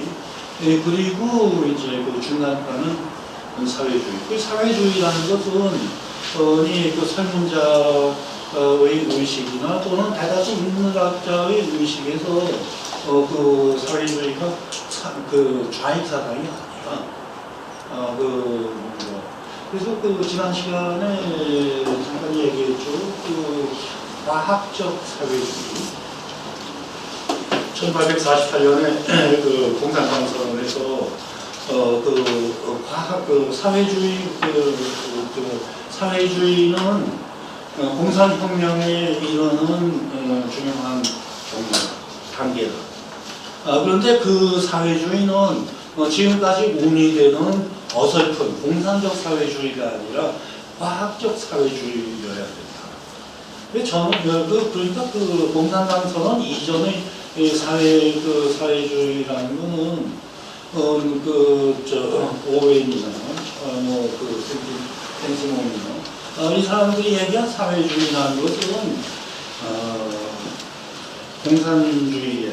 그리고 이제 중간가는 사회주의. 사회주의라는 것은 설문자의 의식이나 또는 대다수 인문학자의 의식에서 사회주의가 좌익 사상이 아니라 그래서 지난 시간에 잠깐 얘기했죠. 과학적 사회주의. 1848년에 공산당 선언에서 과학 사회주의는 공산혁명에 이르는 중요한 단계다. 그런데 그 사회주의는 지금까지 운이되는 어설픈 공산적 사회주의가 아니라 과학적 사회주의여야 된다. 저는 그러니까 공산당 선언 이전의 사회주의라는 거는 오웬이나 펜시몬이나 이 사람들이 얘기한 사회주의라는 것은 공산주의에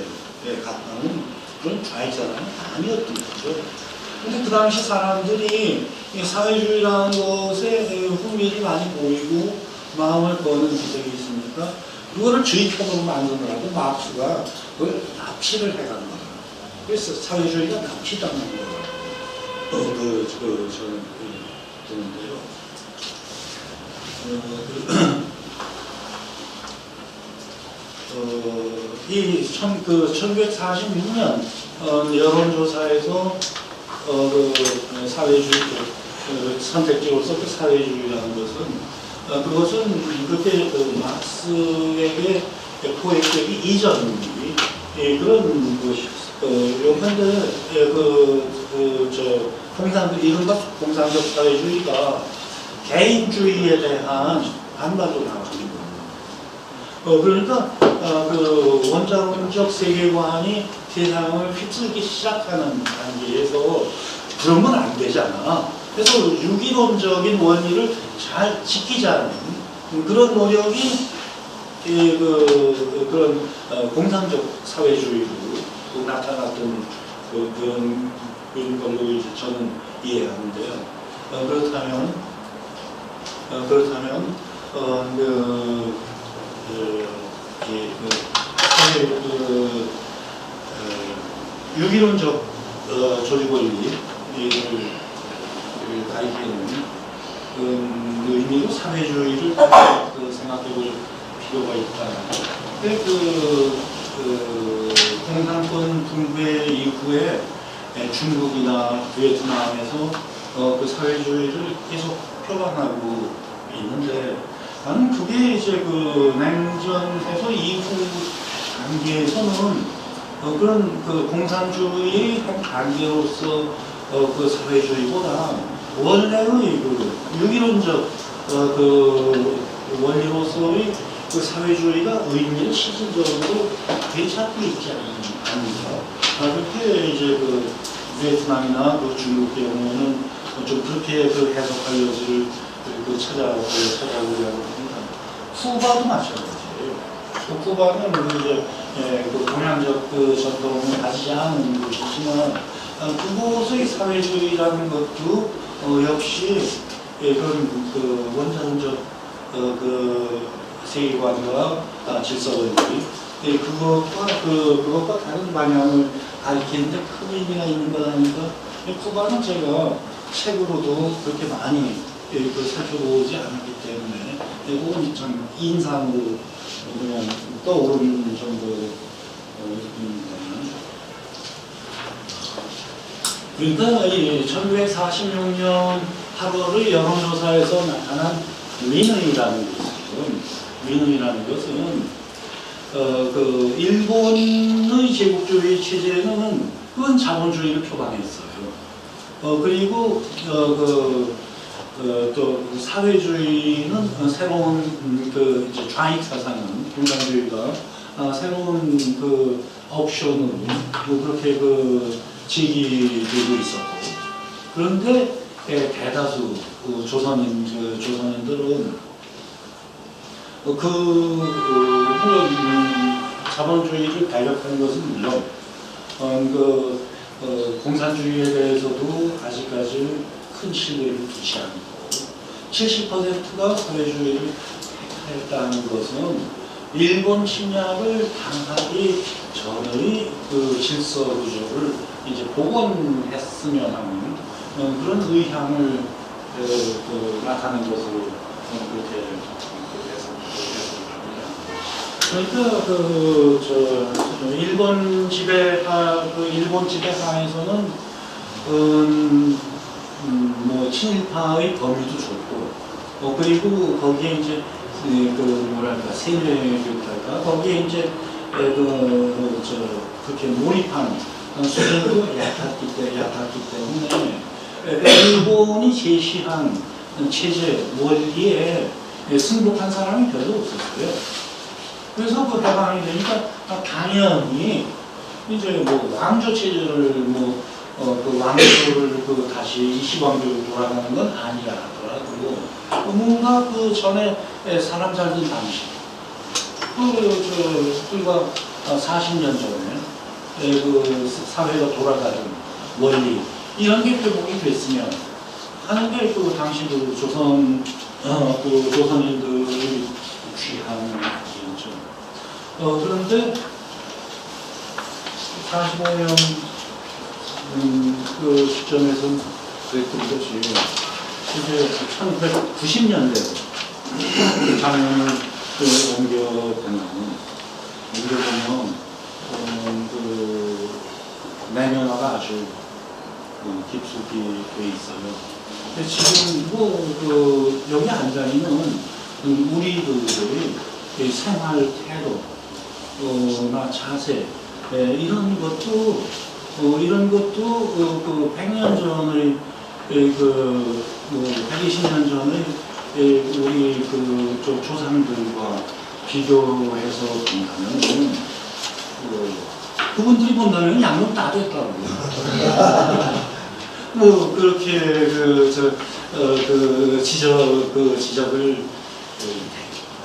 가까운 그런 좌익 사상이 아니었던 거죠. 근데 그 당시 사람들이 이 사회주의라는 것에 흥미를 많이 보이고 마음을 거는 기색이 있으니까 그거를 주의적으로 만드느라고 막스가 그걸 납치를 해간 거예요. 그래서 사회주의가 납치당한 거예요. 저는 드는데요. 이 1946년 여론조사에서 사회주의 선택지로서 사회주의라는 것은 그것은 그렇게 막스에게 포획되기 이전 그런 요건들 이른바 공산적 사회주의가 개인주의에 대한 반발로 나갑니다. 그러니까 그 원자론적 세계관이 세상을 휩쓸기 시작하는 단계에서 그러면 안 되잖아. 그래서 유기론적인 원리를 잘 지키자는 그런 노력이 그런 공산적 사회주의로 나타났던 그런 걸로 이제 저는 이해하는데요. 그렇다면 유기론적 조직 원리를 가리키는 의미로 사회주의를 생각해볼 필요가 있다. 근데 공산권 붕괴 이후에 중국이나 베트남에서 그 사회주의를 계속 표방하고 있는데 나는 그게 이제 그 냉전에서 이후 단계에서는 그런 그 공산주의 한 단계로서 그 사회주의보다 원래의 그 유기론적 그 원리로서의 그 사회주의가 의미를 실질적으로 되찾고 있지 않습니까? 그렇게 이제 그 베트남이나 그 중국 경우는 좀 그렇게 그 해석할 여지를 그 찾아보려고 합니다. 쿠바도 마찬가지예요. 쿠바는 이제 그 동양적 그 전통을 가지지 않은 곳이지만 그곳의 사회주의라는 것도 역시 그런 그 원자론적 그 세계관과 질서원리 그것과 다른 방향을 가리키는데 큰 의미가 있는 거 아닌가? 쿠바는 제가 책으로도 그렇게 많이 살펴보지 않았기 때문에 그건 참 인상으로 그냥 떠오르는 정도입니다. 그러니까 이 1946년 8월의 여론조사에서 나타난 민의라는 것은 그 일본의 제국주의 체제는 그건 자본주의를 표방했어요. 그리고 또 사회주의는 새로운 그 이제 좌익 사상은 공산주의가 새로운 그 옵션을 그렇게 그 제기되고 있었고 그런데 대다수 그 조선인들은 물론 자본주의를 배격하는 것은 물론 공산주의에 대해서도 아직까지 큰 신뢰를 두지 않고 70%가 사회주의를 택했다는 것은 일본 침략을 당하기 전의 그 질서 구조를 이제 복원했으면 하는 그런 의향을 나타낸 것으로 그렇게 해석합니다. 그러니까 일본 지배하에서는 뭐 친일파의 범위도 좁고 그리고 거기에 이제 세뇌교육할까 거기에 이제 그렇게 몰입한 수준도 얕았기 때문에 일본이 제시한 체제 원리에 승복한 사람이 별로 없었어요. 그래서 그 해방이 되니까 당연히 이제 뭐 왕조 체제를 그 왕조를 다시 이시왕조로 돌아가는 건 아니라 하더라도 뭔가 그 전에 사람 살던 방식 불과 40년 전에 그 사회가 돌아가는 원리 이런 게 회복이 됐으면 하는 게 그 당시 그 조선인들의 취향이었죠. 그런데 45년 그 시점에서는 그랬던 것이 이제 1990년대 장면을 옮겨보면 그 내면화가 아주 깊숙이 돼 있어요. 근데 지금 여기 앉아 있는 우리들의 생활 태도 나 자세 이런 것도 그 100년 전의 120년 전의 우리 그 조상들과 비교해서 본다면 그분들이 본다면 양념 다 됐다고. 뭐 그렇게 지적을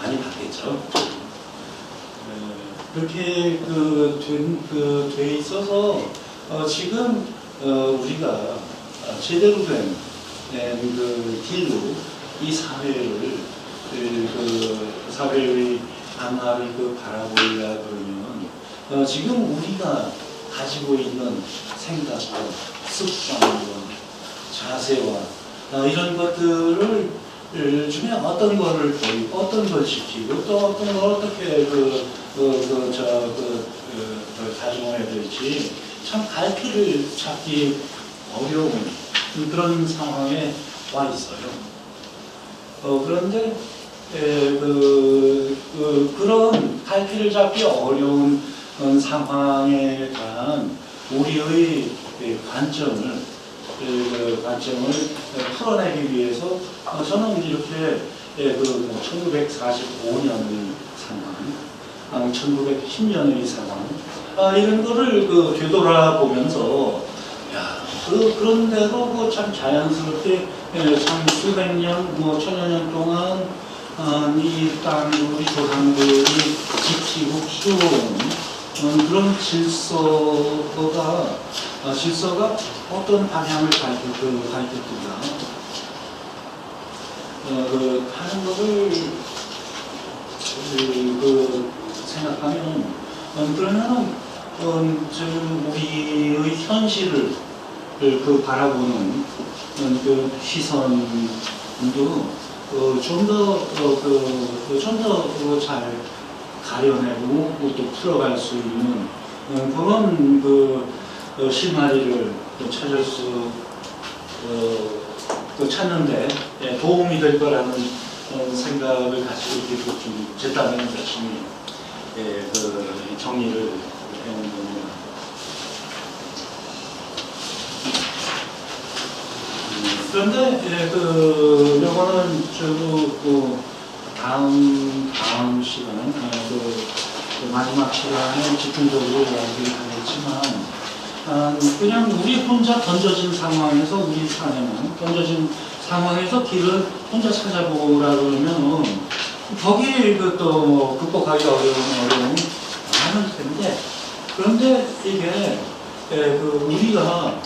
많이 받겠죠. 그렇게 돼 있어서 지금 우리가 제대로 된 길로 이 사회를 사회의 변화를 바라보려 그러면 지금 우리가 가지고 있는 생각과 습관과 자세와 이런 것들을 중에 어떤 거를 보이고 어떤 걸 지키고 또 어떤 걸 어떻게 가정해야 될지 참 갈피를 잡기 어려운 그런 상황에 와 있어요. 그런데 그런 갈피를 잡기 어려운 상황에 대한 우리의 관점을 풀어내기 위해서 저는 이렇게 1945년의 상황, 1910년의 상황 이런 거를 되돌아보면서 그런데도 참 자연스럽게 참 수백 년, 천여 년 동안 이 땅 우리 조상들이 지키고 키워온 그런 질서가 어떤 방향을 가리켰던가 하는 것을 생각하면 그러면 우리의 현실을 바라보는 시선도 좀 더 잘 가려내고 또 풀어갈 수 있는 그런 실마리를 찾는데 도움이 될 거라는 생각을 가지고 이렇게 좀 제 딴에는 열심히 정리를 해온 겁니다. 그런데 요거는 다음 시간은 마지막 시간에 집중적으로 이야기를 하겠지만 그냥 우리 혼자 던져진 상황에서 우리 사회는 던져진 상황에서 길을 혼자 찾아보라 그러면 거기 또 극복하기 어려운 많을 텐데 그런데 이게 우리가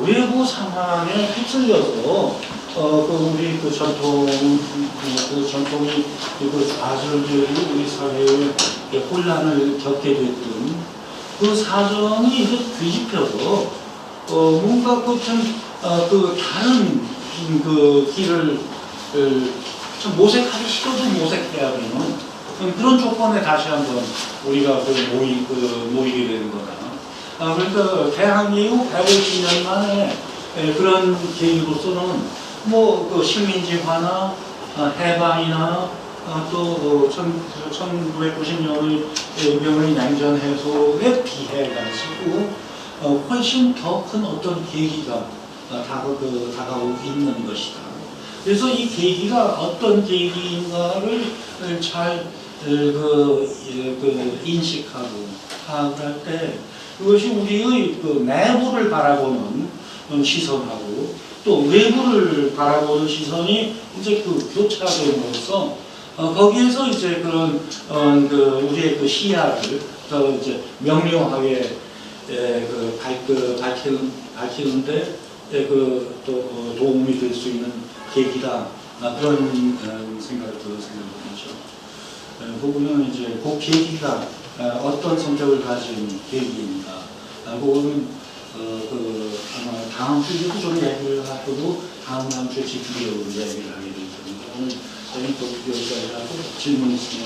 외부 상황에 휩쓸려서 우리 전통이 좌절되고 우리 사회에 혼란을 겪게 됐던 그 사정이 이제 뒤집혀서 뭔가 다른 길을 좀 모색하기 싫어도 모색해야 되는 그런 조건에 다시 한번 우리가 모이게 되는 거다. 그러니까 개항 이후 150년 만에 그런 계기로서는 식민지화나 해방이나 또 1990년의 명의 냉전 해소에 비해 가지고 훨씬 더 큰 어떤 계기가 다가오고 있는 것이다. 그래서 이 계기가 어떤 계기인가를 잘 인식하고 파악할 때 그것이 우리의 내부를 바라보는 시선하고 또 외부를 바라보는 시선이 이제 교차됨으로써 거기에서 이제 그런 우리의 시야를 더 이제 명료하게 밝히는데 또 도움이 될 수 있는 계기다 그런 생각을 생각하죠. 그거는 이제 그 계기가 어떤 성격을 가진 계기인가 그거는 아마 다음 주에도 좀 얘기를 하고 다음 주에 집중적으로 얘기를 하게 될 텐데 오늘 저희 또 여기까지 하고 질문 있으면